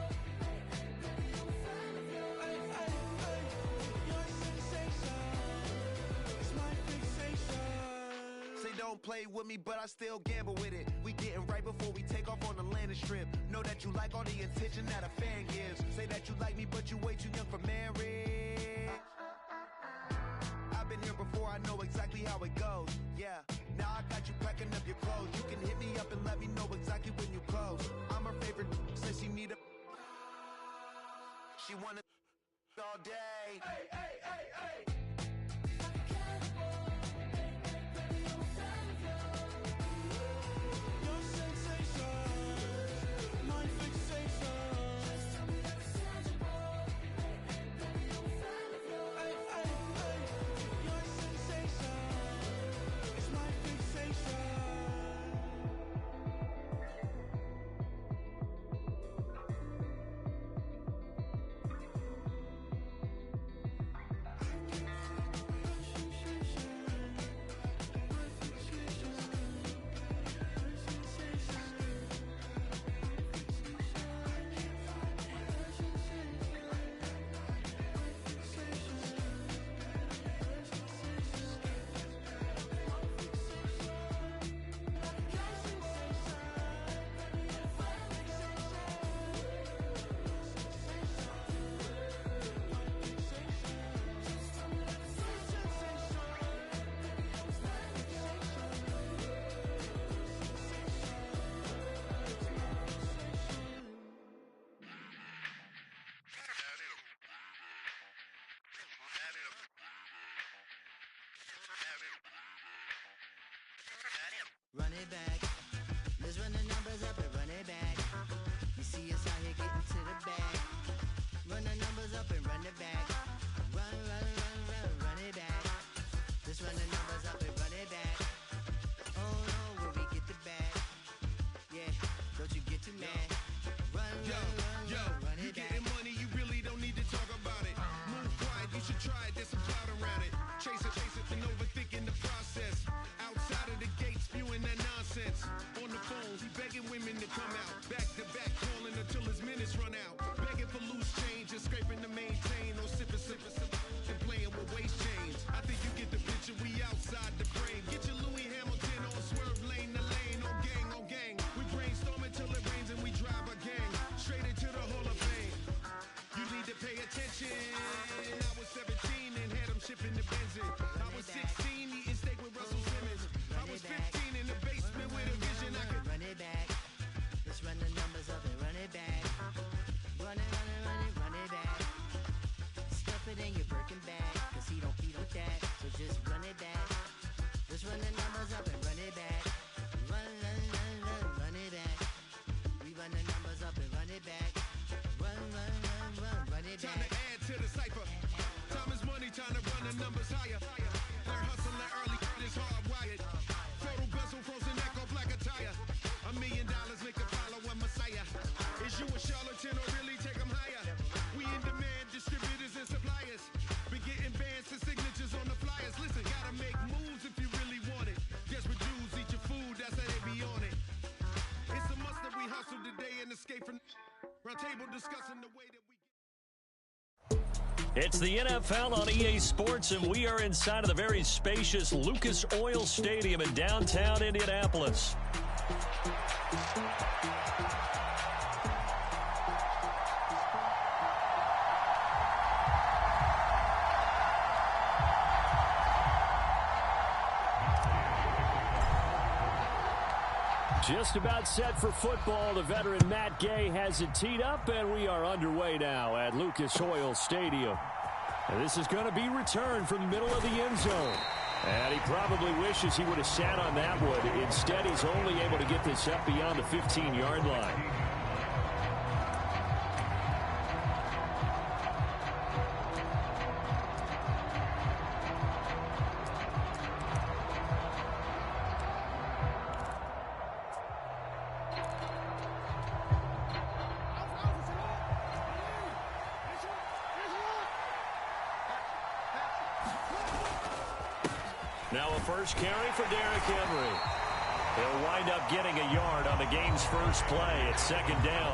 Baby, I'm a fan of you. Hey, hey, hey. Your sensation is my fixation.
Say don't play with me, but I still gamble with it. We getting right before we take off on the landing strip. Know that you like all the attention that a fan gives. Say that you like me, but you way too young for marriage. I've been here before, I know exactly how it goes. Yeah, now I got you packing up your clothes. You can hit me up and let me know exactly when you close. I'm her favorite, says she need a. She wanna all day. Hey, hey, hey, hey.
Run it back. Let's run the numbers up and run it back. You see us out here getting to the bag. Run the numbers up and run it back. Run, run, run, run, run it back. Let's run the numbers up and run it back. Oh no, where we get the bag. Yeah, don't you get too mad. Run, run, run, run it back.
You getting money, you really don't need to talk about it. Move quiet, you should try it, there's some clout around it. Chase it, and overthinking the process. Outside of the gate, spewing that nonsense. On the phones, he begging women to come out. Back to back, calling until his minutes run out. Begging for loose change and scraping to maintain. Or sipping, and playing with waist chains. I think you get the picture, we outside the frame. Get your Louis Hamilton on swerve lane to lane. On gang, on gang. We brainstorm until it rains and we drive a gang. Straight into the Hall of Fame. You need to pay attention. I was 17 and had them shipping the benzin. I was 16 eating steak with Russell Simmons. I was 15 in the basement with a vision. I could
run it back. Let's run the numbers up and run it back. Run it, run it, run it, run it back. Stuff it in your Birkin bag, cause he don't feed with that. So just run it back. Let's run the numbers up and run it back. Run, run, run, run, run it back. We run the numbers up and run it back. Run, run, run, run, run it back.
time to add to the cipher. Time is money, time to run the numbers higher. Learn hustling early, it's hardwired. Total bezel, frozen neck off like a tire. $1 million make a follow a messiah. Is you a charlatan or really take them higher? We in demand, distributors and suppliers. Been getting bands and signatures on the flyers. Listen, gotta make moves if you really want it. Desperate dudes eat your food, that's how they be on it. It's a must that we hustle today and escape from round table discussing the way that we
It's the NFL on EA Sports, and we are inside of the very spacious Lucas Oil Stadium in downtown Indianapolis. Just about set for football. The veteran Matt Gay has it teed up, and we are underway now at Lucas Oil Stadium. And this is going to be returned from the middle of the end zone. And he probably wishes he would have sat on that one. Instead, he's only able to get this up beyond the 15-yard line. Now a first carry for Derrick Henry. He'll wind up getting a yard on the game's first play. It's second down.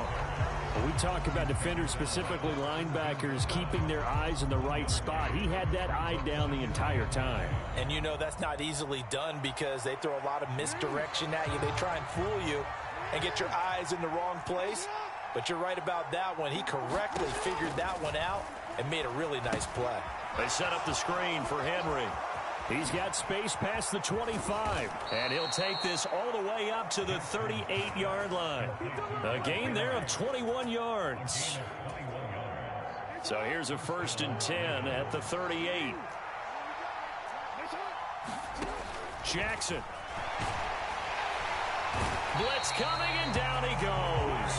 When we talk about defenders, specifically linebackers, keeping their eyes in the right spot. He had that eye down the entire time.
And you know that's not easily done because they throw a lot of misdirection at you. They try and fool you and get your eyes in the wrong place. But you're right about that one. He correctly figured that one out and made a really nice play.
They set up the screen for Henry.
He's got space past the 25.
And he'll take this all the way up to the 38-yard line. A gain there of 21 yards. So here's a 1st and 10 at the 38. Jackson. Blitz coming, and down he goes.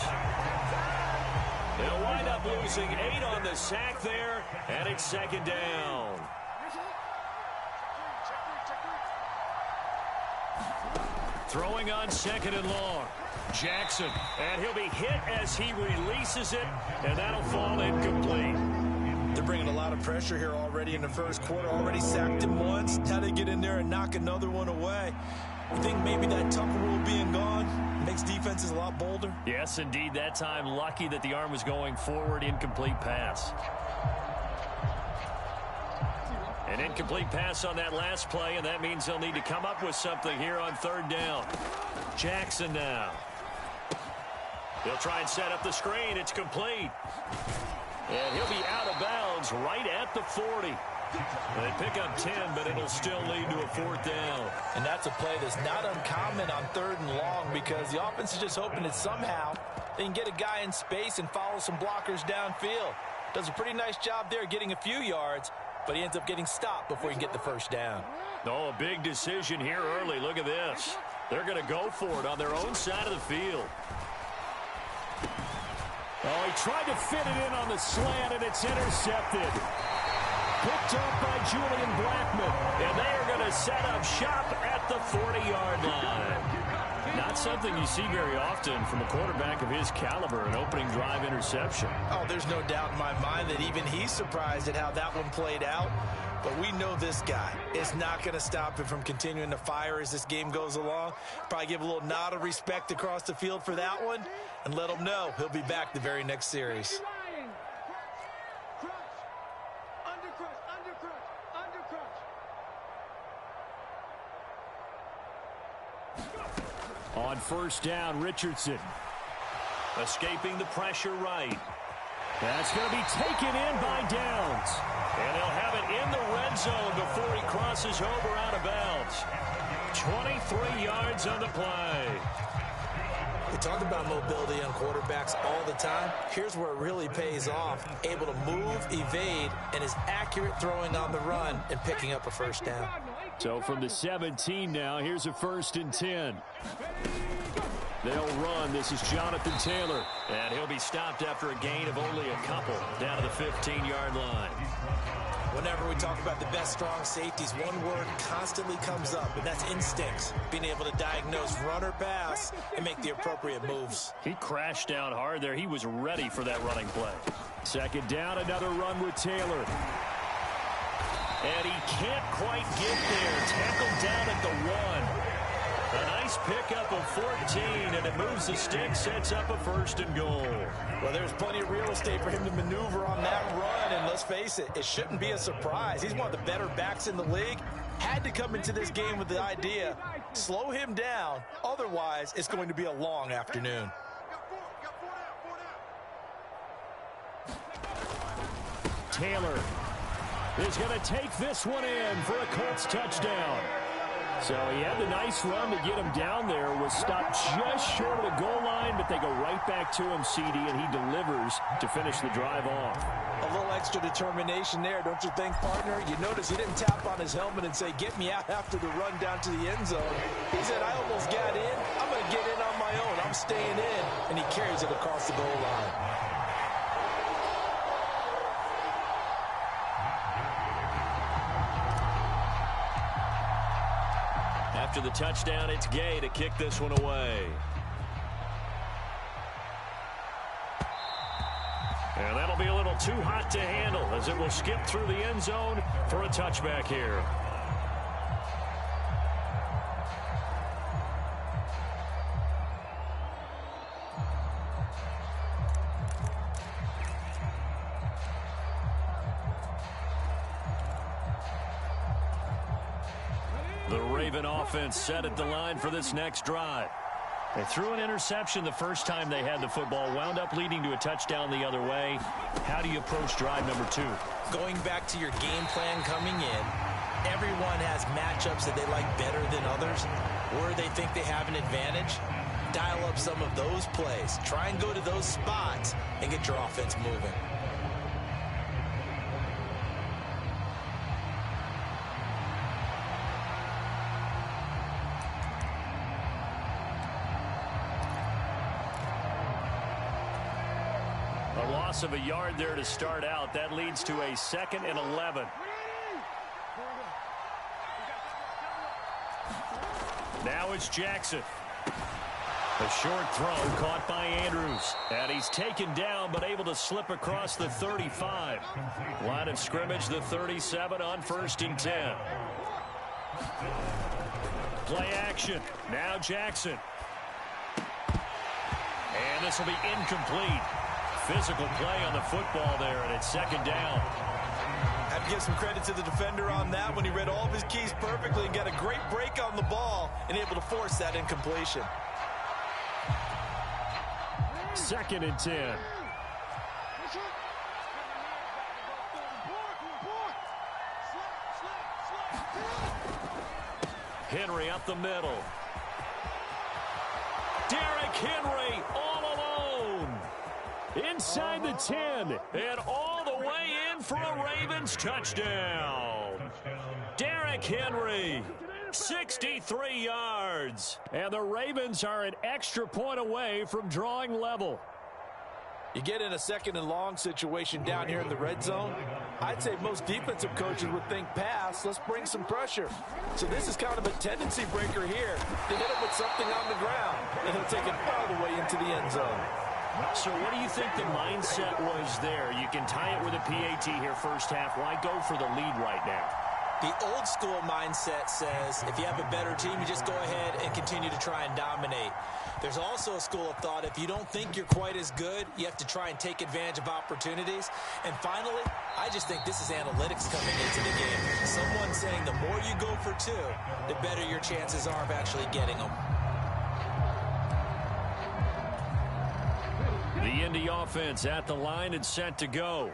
They'll wind up losing 8 on the sack there, and it's second down. Throwing on 2nd and long. Jackson, and he'll be hit as he releases it, and that'll fall incomplete.
They're bringing a lot of pressure here already in the first quarter. Already sacked him once. Now they get in there and knock another one away. You think maybe that Tucker rule being gone makes defenses a lot bolder?
Yes, indeed. That time, lucky that the arm was going forward. Incomplete pass. An incomplete pass on that last play, and that means they'll need to come up with something here on 3rd down. Jackson now. He'll try and set up the screen. It's complete. And he'll be out of bounds right at the 40. They pick up 10, but it'll still lead to a 4th down.
And that's a play that's not uncommon on 3rd and long because the offense is just hoping that somehow they can get a guy in space and follow some blockers downfield. Does a pretty nice job there getting a few yards, but he ends up getting stopped before he can get the 1st down.
Oh, a big decision here early. Look at this. They're going to go for it on their own side of the field.
Oh, he tried to fit it in on the slant, and it's intercepted. Picked up by Julian Blackman.
And they are going to set up shop at the 40-yard line. Not something you see very often from a quarterback of his caliber, an opening drive interception.
Oh, there's no doubt in my mind that even he's surprised at how that one played out. But we know this guy is not going to stop him from continuing to fire as this game goes along. Probably give a little nod of respect across the field for that one and let him know he'll be back the very next series.
On 1st down, Richardson.
Escaping the pressure right.
That's going to be taken in by Downs.
And he'll have it in the red zone before he crosses over out of bounds. 23 yards on the play.
We talk about mobility on quarterbacks all the time. Here's where it really pays off. Able to move, evade, and is accurate throwing on the run and picking up a 1st down.
So from the 17 now, here's a 1st and 10. They'll run. This is Jonathan Taylor.
And he'll be stopped after a gain of only a couple down to the 15-yard line.
Whenever we talk about the best strong safeties, one word constantly comes up, and that's instincts. Being able to diagnose run or pass and make the appropriate moves.
He crashed down hard there. He was ready for that running play.
2nd down, another run with Taylor.
And he can't quite get there. Tackled down at the 1. A nice pickup of 14, and it moves the stick, sets up a 1st and goal.
Well, there's plenty of real estate for him to maneuver on that run, and let's face it, it shouldn't be a surprise. He's one of the better backs in the league. Had to come into this game with the idea, slow him down, otherwise it's going to be a long afternoon.
Taylor is going to take this one in for a Colts touchdown. So he had the nice run to get him down there, was stopped just short of the goal line, but they go right back to him, CD, and he delivers to finish the drive off.
A little extra determination there, don't you think, partner? You notice he didn't tap on his helmet and say, get me out after the run down to the end zone. He said, I almost got in. I'm going to get in on my own. I'm staying in. And he carries it across the goal line.
After the touchdown, it's Gay to kick this one away. And that'll be a little too hot to handle as it will skip through the end zone for a touchback here. The Raven offense set at the line for this next drive. They threw an interception the first time they had the football, wound up leading to a touchdown the other way. How do you approach drive number 2?
Going back to your game plan coming in, everyone has matchups that they like better than others, where they think they have an advantage. Dial up some of those plays. Try and go to those spots and get your offense moving.
A loss of a yard there to start out. That leads to a 2nd and 11. Now it's Jackson. A short throw caught by Andrews. And he's taken down but able to slip across the 35. Line of scrimmage, the 37 on 1st and 10. Play action. Now Jackson. And this will be incomplete. Physical play on the football there, and it's 2nd down.
I have to give some credit to the defender on that when he read all of his keys perfectly and got a great break on the ball and able to force that incompletion.
2nd and 10. Henry up the middle. Derrick Henry all alone. Inside the 10, and all the way in for a Ravens touchdown. Derrick Henry, 63 yards. And the Ravens are an extra point away from drawing level.
You get in a 2nd and long situation down here in the red zone. I'd say most defensive coaches would think pass. Let's bring some pressure. So this is kind of a tendency breaker here to hit him with something on the ground, and he'll take it all the way into the end zone.
So what do you think the mindset was there? You can tie it with a PAT here first half. Why go for the lead right now?
The old school mindset says if you have a better team, you just go ahead and continue to try and dominate. There's also a school of thought, if you don't think you're quite as good, you have to try and take advantage of opportunities. And finally, I just think this is analytics coming into the game. Someone saying the more you go for 2, the better your chances are of actually getting them.
The Indy offense at the line and set to go.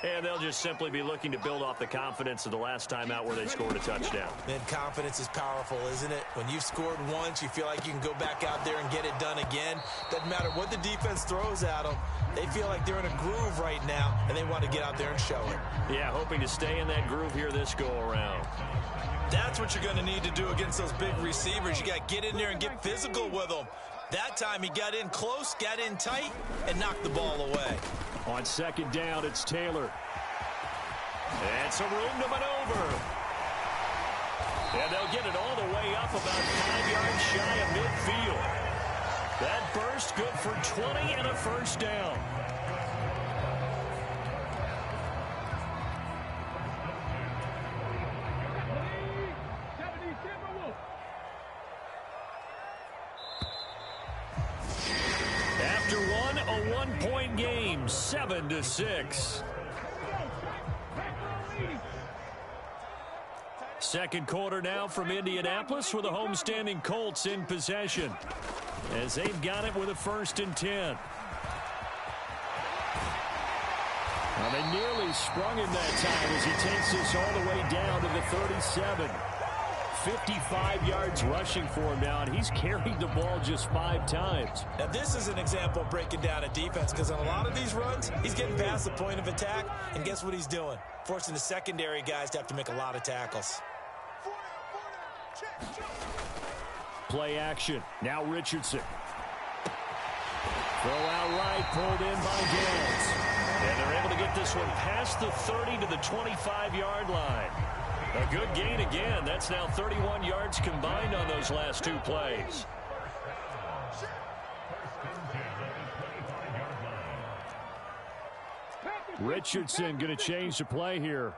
And they'll just simply be looking to build off the confidence of the last time out where they scored a touchdown.
Man, confidence is powerful, isn't it? When you've scored once, you feel like you can go back out there and get it done again. Doesn't matter what the defense throws at them. They feel like they're in a groove right now, and they want to get out there and show it.
Yeah, hoping to stay in that groove here this go-around.
That's what you're going to need to do against those big receivers. You got to get in there and get physical with them. That time he got in close, got in tight, and knocked the ball away.
On 2nd down, it's Taylor. And some room to maneuver. And they'll get it all the way up about 5 yards shy of midfield. That burst good for 20 and a first down. After a one-point game, 7-6. Second quarter now from Indianapolis with the homestanding Colts in possession as they've got it with a 1st and 10. Well, they nearly sprung him that time as he takes this all the way down to the 37. 55 yards rushing for him now, and he's carried the ball just 5 times.
Now, this is an example of breaking down a defense because on a lot of these runs, he's getting past the point of attack, and guess what he's doing? Forcing the secondary guys to have to make a lot of tackles.
Play action. Now Richardson. Throw out right, pulled in by Gales. And they're able to get this one past the 30 to the 25-yard line. A good gain again. That's now 31 yards combined on those last 2 plays. Richardson going to change the play here.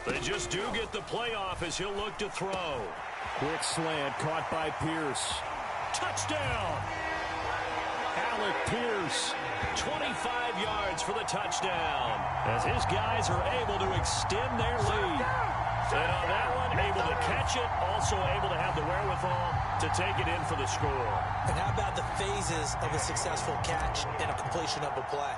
They just do get the playoff as he'll look to throw. Quick slant caught by Pierce. Touchdown! Alec Pierce. 25 yards for the touchdown, as his guys are able to extend their lead. And on that one, able to catch it, also able to have the wherewithal to take it in for the score.
And how about the phases of a successful catch and a completion of a play?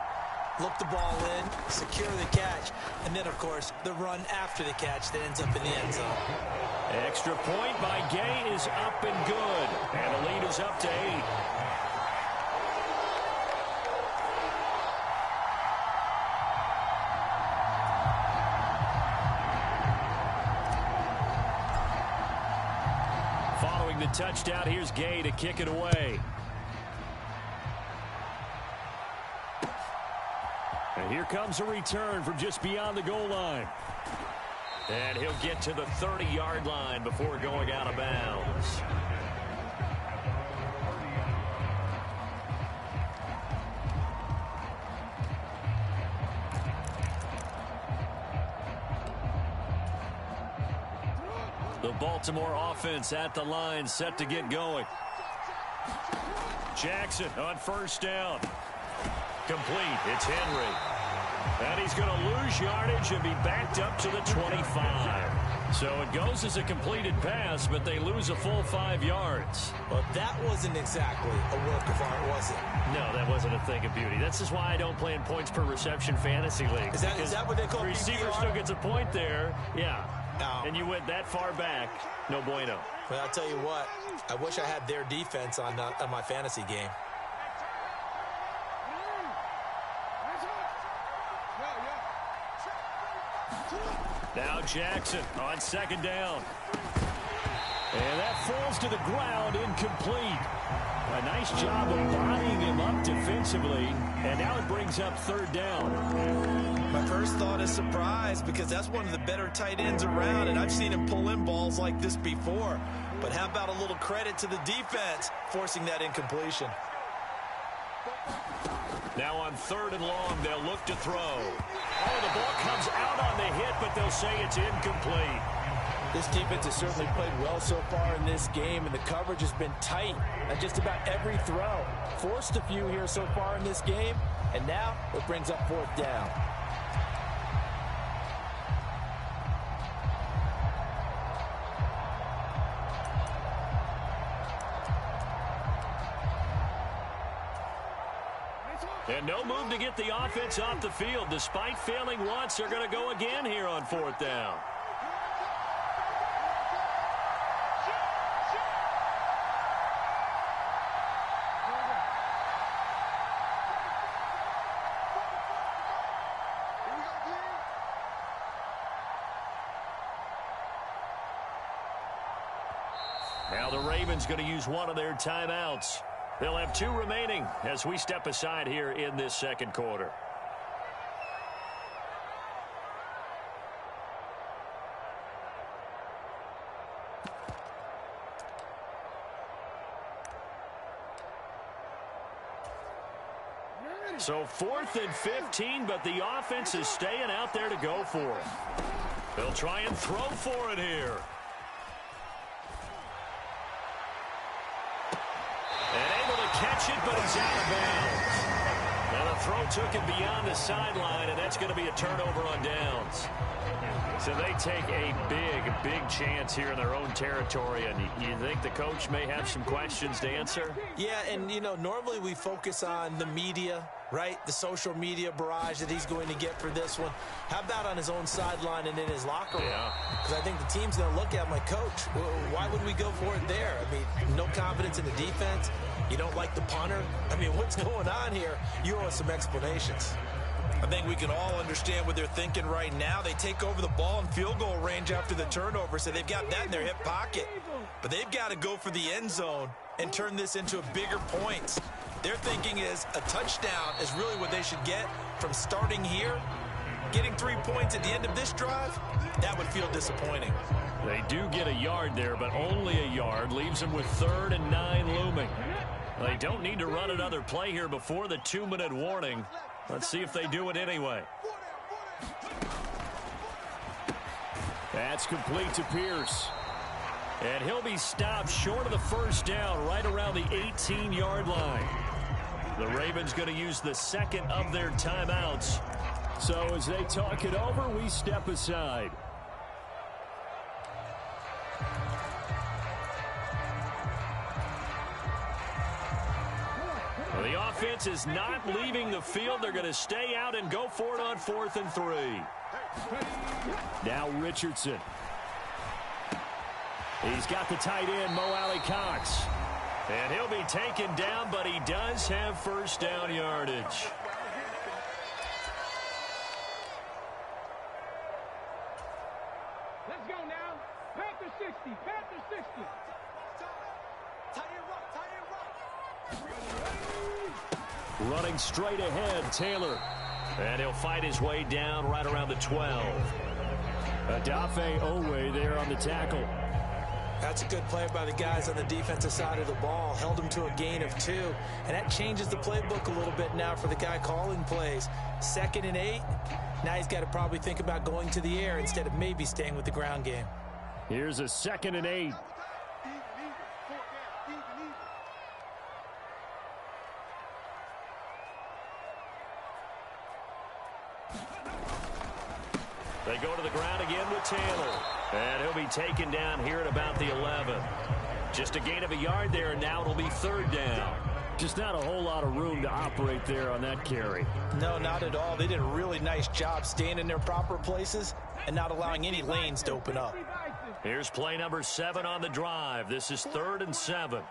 Look the ball in, secure the catch, and then, of course, the run after the catch that ends up in the end zone.
Extra point by Gay is up and good, and the lead is up to 8. Following the touchdown, here's Gay to kick it away. And here comes a return from just beyond the goal line. And he'll get to the 30-yard line before going out of bounds. The Baltimore offense at the line, set to get going. Jackson on first down. Complete. It's Henry. And he's going to lose yardage and be backed up to the 25. So it goes as a completed pass, but they lose a full 5 yards.
Well, that wasn't exactly a work of art, was it?
No, that wasn't a thing of beauty. This is why I don't play in points per reception fantasy league.
Is that what they call
the receiver
PPR?
still gets a point there. Yeah.
No.
And you went that far back. No bueno.
Well, I'll tell you what. I wish I had their defense on my fantasy game.
Now Jackson on second down. And that falls to the ground, incomplete. A nice job of bodying him up defensively. And now it brings up third down.
My first thought is surprise, because that's one of the better tight ends around, and I've seen him pull in balls like this before. But how about a little credit to the defense forcing that incompletion?
Now on third and long, they'll look to throw. Oh, the ball comes out on the hit, but they'll say it's incomplete.
This defense has certainly played well so far in this game, and the coverage has been tight on just about every throw. Forced a few here so far in this game, and now it brings up fourth down.
And no move to get the offense off the field. Despite failing once, they're going to go again here on fourth down. Now the Ravens going to use one of their timeouts. They'll have 2 remaining as we step aside here in this second quarter. So 4th and 15, but the offense is staying out there to go for it. They'll try and throw for it here. Catch it, but it's out of bounds. Now the throw took it beyond the sideline, and that's going to be a turnover on downs. So they take a big chance here in their own territory, and you think the coach may have some questions to answer?
Yeah, and, you know, normally we focus on the media, right? The social media barrage that he's going to get for this one. How about on his own sideline and in his locker room? Because I think the team's going to look at my coach. Why would we go for it there? I mean, no confidence in the defense. You don't like the punter? I mean, what's going on here? You owe us some explanations. I think we can all understand what they're thinking right now. They take over the ball in field goal range after the turnover, so they've got that in their hip pocket. But they've got to go for the end zone and turn this into bigger points. Their thinking is a touchdown is really what they should get from starting here. Getting 3 points at the end of this drive, that would feel disappointing.
They do get a yard there, but only a yard. Leaves them with 3rd and 9 looming. They don't need to run another play here before the 2-minute warning. Let's see if they do it anyway. That's complete to Pierce. And he'll be stopped short of the first down right around the 18-yard line. The Ravens going to use the second of their timeouts.
So as they talk it over, we step aside.
Well, the offense is not leaving the field. They're going to stay out and go for it on 4th and 3.
Now Richardson. He's got the tight end, Mo Alley Cox.
And he'll be taken down, but he does have first down yardage.
Let's go now. Panther 60. Panther 60.
Running straight ahead, Taylor.
And he'll fight his way down right around the 12.
Adafe Owe there on the tackle.
That's a good play by the guys on the defensive side of the ball. Held him to a gain of 2. And that changes the playbook a little bit now for the guy calling plays. 2nd and 8. Now he's got to probably think about going to the air instead of maybe staying with the ground game.
Here's a 2nd and 8.
They go to the ground again with Taylor. And he'll be taken down here at about the 11. Just a gain of a yard there, and now it'll be 3rd down.
Just not a whole lot of room to operate there on that carry.
No, not at all. They did a really nice job staying in their proper places and not allowing any lanes to open up.
Here's play number 7 on the drive. This is 3rd and 7.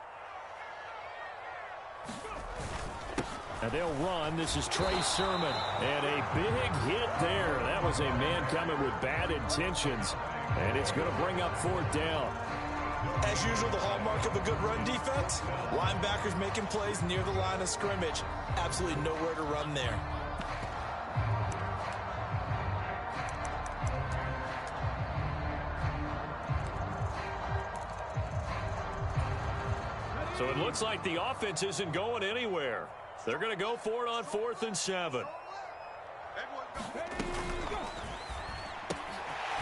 And they'll run. This is Trey Sermon. And a big hit there. That was a man coming with bad intentions. And it's going to bring up 4th down.
As usual, the hallmark of a good run defense, linebackers making plays near the line of scrimmage. Absolutely nowhere to run there.
So it looks like the offense isn't going anywhere. They're going to go for it on 4th and 7.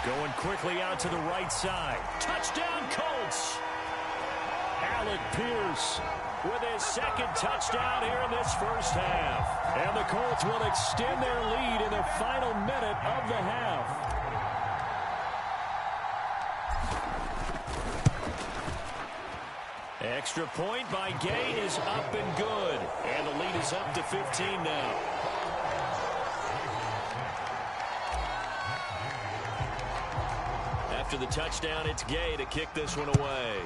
Going quickly out to the right side.
Touchdown, Colts!
Alec Pierce
With his 2nd touchdown here in this first half.
And the Colts will extend their lead in the final minute of the half.
Extra point by Gay is up and good. And the lead is up to 15 now. After the touchdown, it's Gay to kick this one away.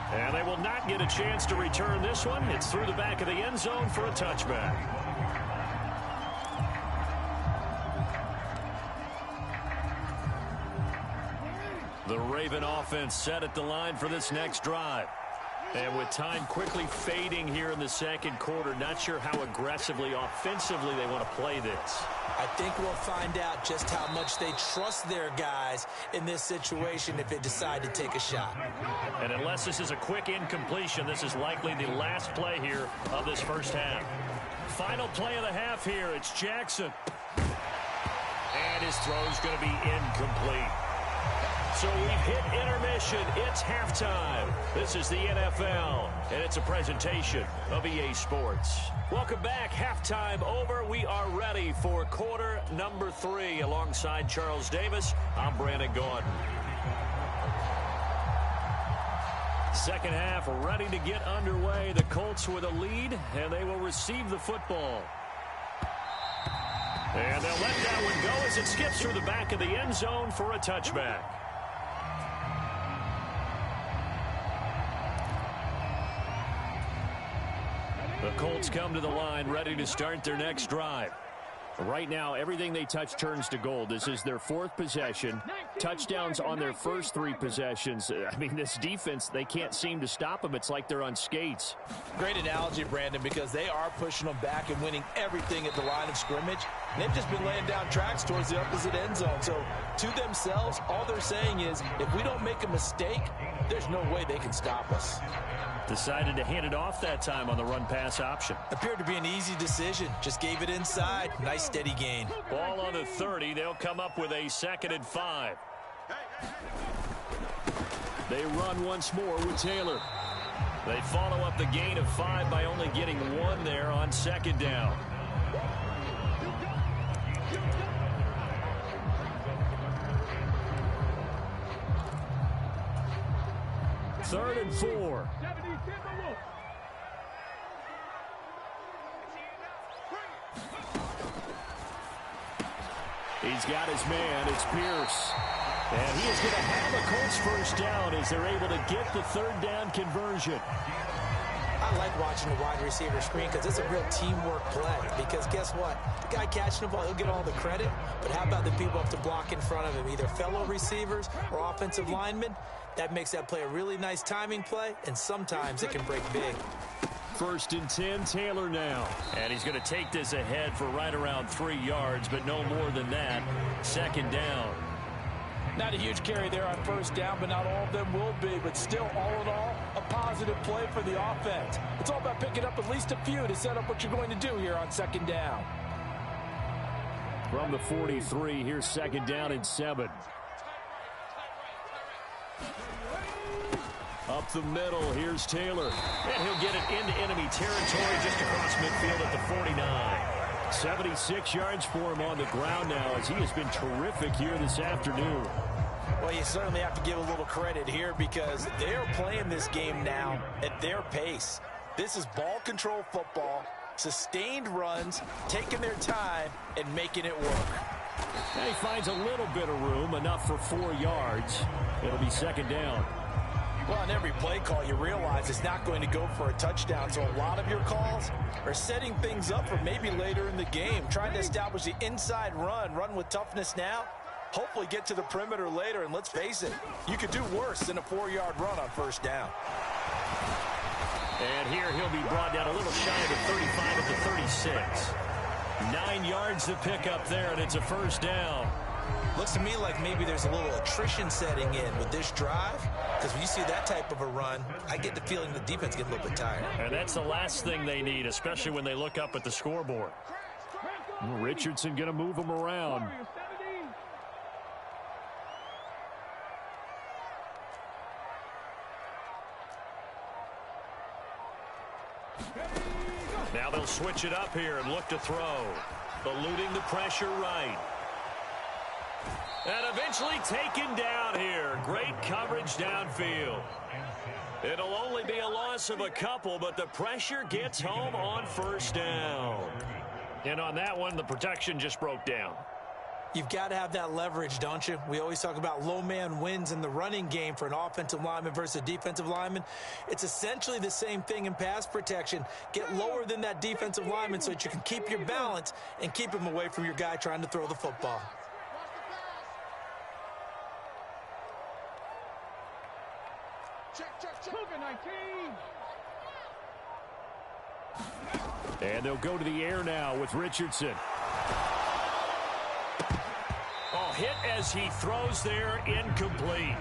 And they will not get a chance to return this one. It's through the back of the end zone for a touchback. The Raven offense set at the line for this next drive. And with time quickly fading here in the 2nd quarter, not sure how aggressively, offensively they want to play this.
I think we'll find out just how much they trust their guys in this situation if they decide to take a shot.
And unless this is a quick incompletion, this is likely the last play here of this first half. Final play of the half here. It's Jackson. And his throw's going to be incomplete. So we've hit intermission. It's halftime. This is the NFL, and it's a presentation of EA Sports. Welcome back. Halftime over. We are ready for quarter number 3. Alongside Charles Davis, I'm Brandon Gaudin. Second half ready to get underway. The Colts with a lead, and they will receive the football. And they'll let that one go as it skips through the back of the end zone for a touchback. The Colts come to the line ready to start their next drive. Right now, everything they touch turns to gold. This is their 4th possession. Touchdowns on their first 3 possessions. I mean, this defense, they can't seem to stop them. It's like they're on skates.
Great analogy, Brandon, because they are pushing them back and winning everything at the line of scrimmage. And they've just been laying down tracks towards the opposite end zone. So to themselves, all they're saying is, if we don't make a mistake, there's no way they can stop us.
Decided to hand it off that time on the run-pass option.
Appeared to be an easy decision. Just gave it inside. Nice steady gain.
Ball on the 30. They'll come up with a 2nd and 5.
They run once more with Taylor.
They follow up the gain of 5 by only getting 1 there on second down. Third and 4. He's got his man. It's Pierce. And he is going to have a Colts first down as they're able to get the third down conversion.
I like watching the wide receiver screen because it's a real teamwork play. Because guess what? The guy catching the ball, he'll get all the credit. But how about the people up to block in front of him, either fellow receivers or offensive linemen? That makes that play a really nice timing play, and sometimes it can break big.
First and 10, Taylor now. And he's going to take this ahead for right around 3 yards, but no more than that. Second down.
Not a huge carry there on first down, but not all of them will be. But still, all in all, a positive play for the offense. It's all about picking up at least a few to set up what you're going to do here on second down.
From the 43, here's second down and 7. Up the middle, here's Taylor. And he'll get it into enemy territory just across midfield at the 49. 76 yards for him on the ground now as he has been terrific here this afternoon.
Well, you certainly have to give a little credit here because they're playing this game now at their pace. This is ball control football, sustained runs, taking their time, and making it work.
And he finds a little bit of room, enough for 4 yards. It'll be second down.
Well, on every play call, you realize it's not going to go for a touchdown, so a lot of your calls are setting things up for maybe later in the game, trying to establish the inside run with toughness now, hopefully get to the perimeter later, and let's face it, you could do worse than a 4-yard run on first down.
And here he'll be brought down a little shy of the 35 at the 36. 9 yards to pick up there, and it's a first down.
Looks to me like maybe there's a little attrition setting in with this drive, because when you see that type of a run, I get the feeling the defense gets a little bit tired.
And that's the last thing they need, especially when they look up at the scoreboard. Richardson going to move him around. Now they'll switch it up here and look to throw. Eluding the pressure right. And eventually taken down here. Great coverage downfield. It'll only be a loss of a couple, but the pressure gets home on first down. And on that one, the protection just broke down.
You've got to have that leverage, don't you? We always talk about low man wins in the running game for an offensive lineman versus a defensive lineman. It's essentially the same thing in pass protection. Get lower than that defensive lineman so that you can keep your balance and keep him away from your guy trying to throw the football.
And they'll go to the air now with Richardson. Oh, hit as he throws there, incomplete.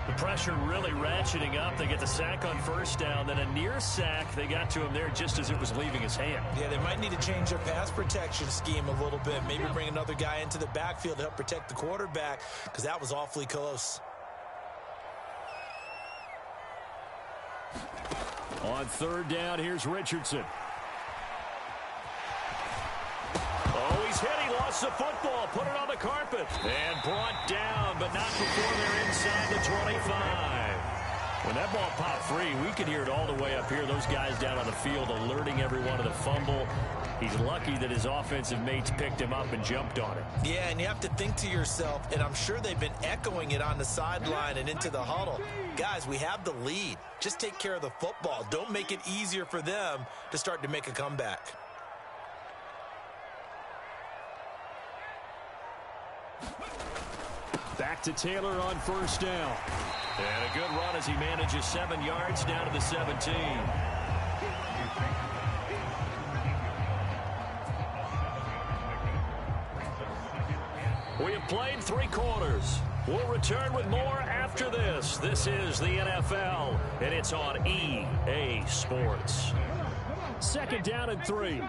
The pressure really ratcheting up. They get the sack on first down, then a near sack. They got to him there just as it was leaving his hand.
Yeah, they might need to change their pass protection scheme a little bit. Maybe bring another guy into the backfield to help protect the quarterback, because that was awfully close.
On third down, here's Richardson. Oh, he's hit. He lost the football. Put it on the carpet. And brought down, but not before they're inside the 25. When that ball popped free, we could hear it all the way up here. Those guys down on the field alerting everyone of the fumble. He's lucky that his offensive mates picked him up and jumped on it.
Yeah, and you have to think to yourself, and I'm sure they've been echoing it on the sideline and into the huddle. Guys, we have the lead. Just take care of the football. Don't make it easier for them to start to make a comeback.
Back to Taylor on first down. And a good run as he manages 7 yards down to the 17. We have played 3 quarters. We'll return with more after this. This is the NFL, and it's on EA Sports. Second down and 3.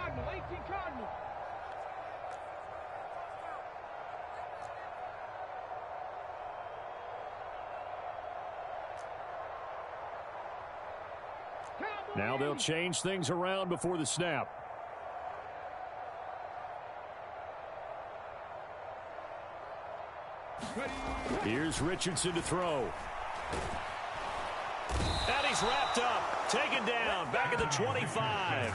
Now they'll change things around before the snap. Here's Richardson to throw.
And he's wrapped up, taken down, back at the 25.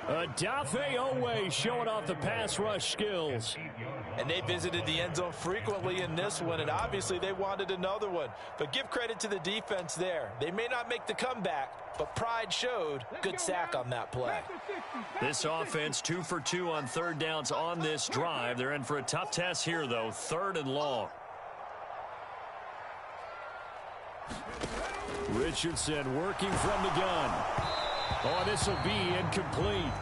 Adafe Owe showing off the pass rush skills.
And they visited the end zone frequently in this one, and obviously they wanted another one. But give credit to the defense there. They may not make the comeback, but pride showed. Good sack on that play.
This offense 2 for 2 on third downs on this drive. They're in for a tough test here, though, 3rd and long.
Richardson working from the gun. Oh, this will be incomplete.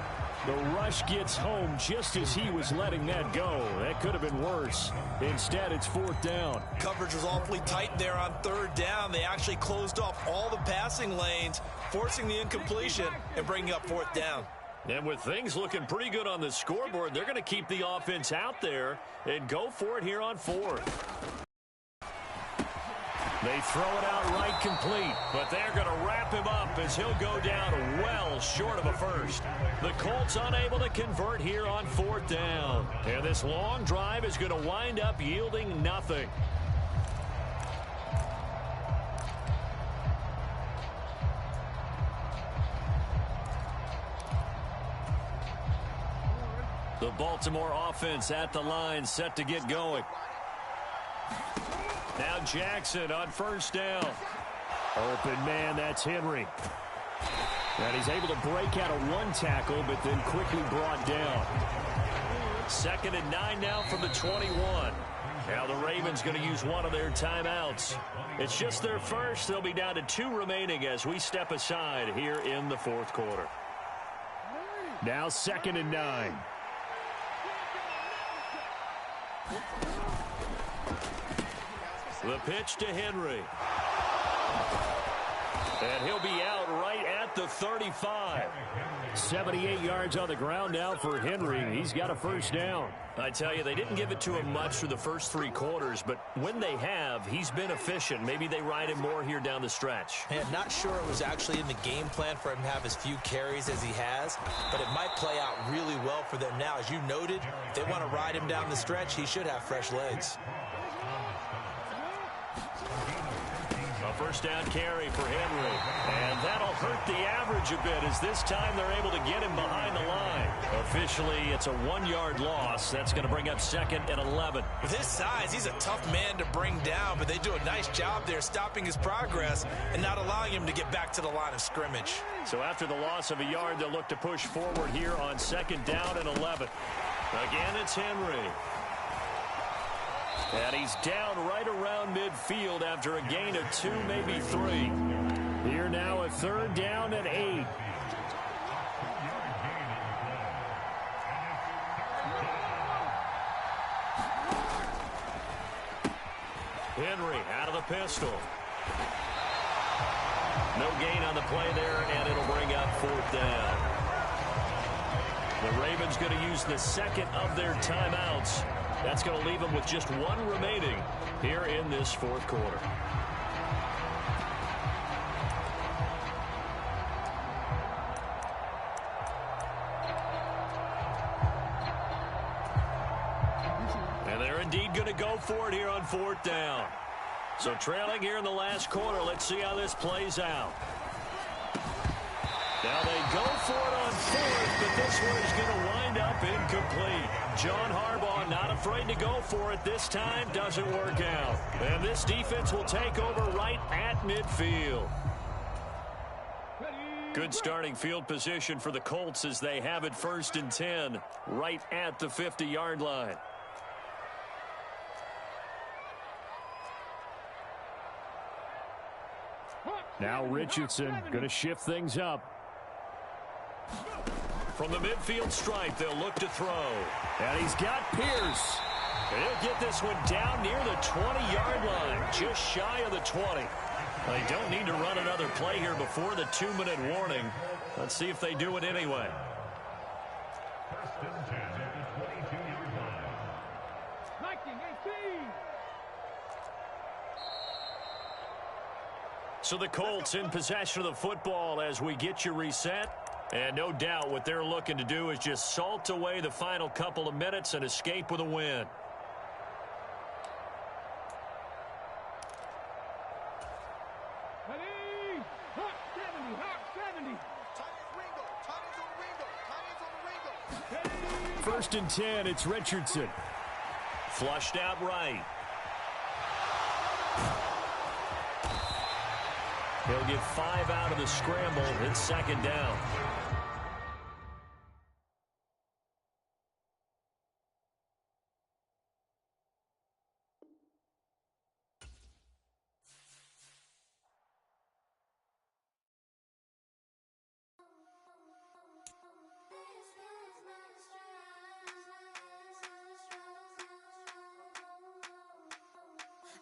The rush gets home just as he was letting that go. That could have been worse. Instead, it's 4th down.
Coverage was awfully tight there on 3rd down. They actually closed off all the passing lanes, forcing the incompletion and bringing up 4th down.
And with things looking pretty good on the scoreboard, they're going to keep the offense out there and go for it here on 4th.
They throw it out right complete,
but they're going to wrap him up as he'll go down well short of a first. The Colts unable to convert here on 4th down. And this long drive is going to wind up yielding nothing. The Baltimore offense at the line, set to get going. Now Jackson on 1st down.
Open man, that's Henry. And he's able to break out of one tackle, but then quickly brought down.
2nd and 9 now from the 21. Now the Ravens going to use one of their timeouts. It's just their first. They'll be down to 2 remaining as we step aside here in the 4th quarter.
Now 2nd and 9.
The pitch to Henry. And he'll be out right at the 35.
78 yards on the ground now for Henry. He's got a 1st down.
I tell you, they didn't give it to him much for the first 3 quarters, but when they have, he's been efficient. Maybe they ride him more here down the stretch.
And not sure it was actually in the game plan for him to have as few carries as he has, but it might play out really well for them now. As you noted, if they want to ride him down the stretch, he should have fresh legs.
A 1st down carry for Henry. And that'll hurt the average a bit as this time they're able to get him behind the line. Officially, it's a 1-yard loss. That's going to bring up 2nd and 11.
With his size, he's a tough man to bring down, but they do a nice job there stopping his progress and not allowing him to get back to the line of scrimmage.
So after the loss of a yard, they'll look to push forward here on 2nd down and 11. Again, it's Henry. And he's down right around midfield after a gain of 2, maybe 3.
Here now a 3rd down and 8.
Henry out of the pistol. No gain on the play there, and it'll bring up 4th down. The Ravens going to use the 2nd of their timeouts. That's going to leave them with just 1 remaining here in this 4th quarter. And they're indeed going to go for it here on 4th down. So trailing here in the last quarter, let's see how this plays out. Now they go for it on 4th, but this one is going to wind up incomplete. John Harbaugh not afraid to go for it this time. Doesn't work out. And this defense will take over right at midfield. Good starting field position for the Colts as they have it 1st and 10 right at the 50-yard line.
Now Richardson going to shift things up.
From the midfield stripe, they'll look to throw.
And he's got Pierce.
And he'll get this one down near the 20-yard line, just shy of the 20. They don't need to run another play here before the 2-minute warning. Let's see if they do it anyway. So the Colts in possession of the football as we get you reset. And no doubt what they're looking to do is just salt away the final couple of minutes and escape with a win. First and 10, it's Richardson. Flushed out right. He'll get 5 out of the scramble. It's second down.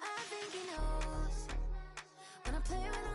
I think he knows when I play with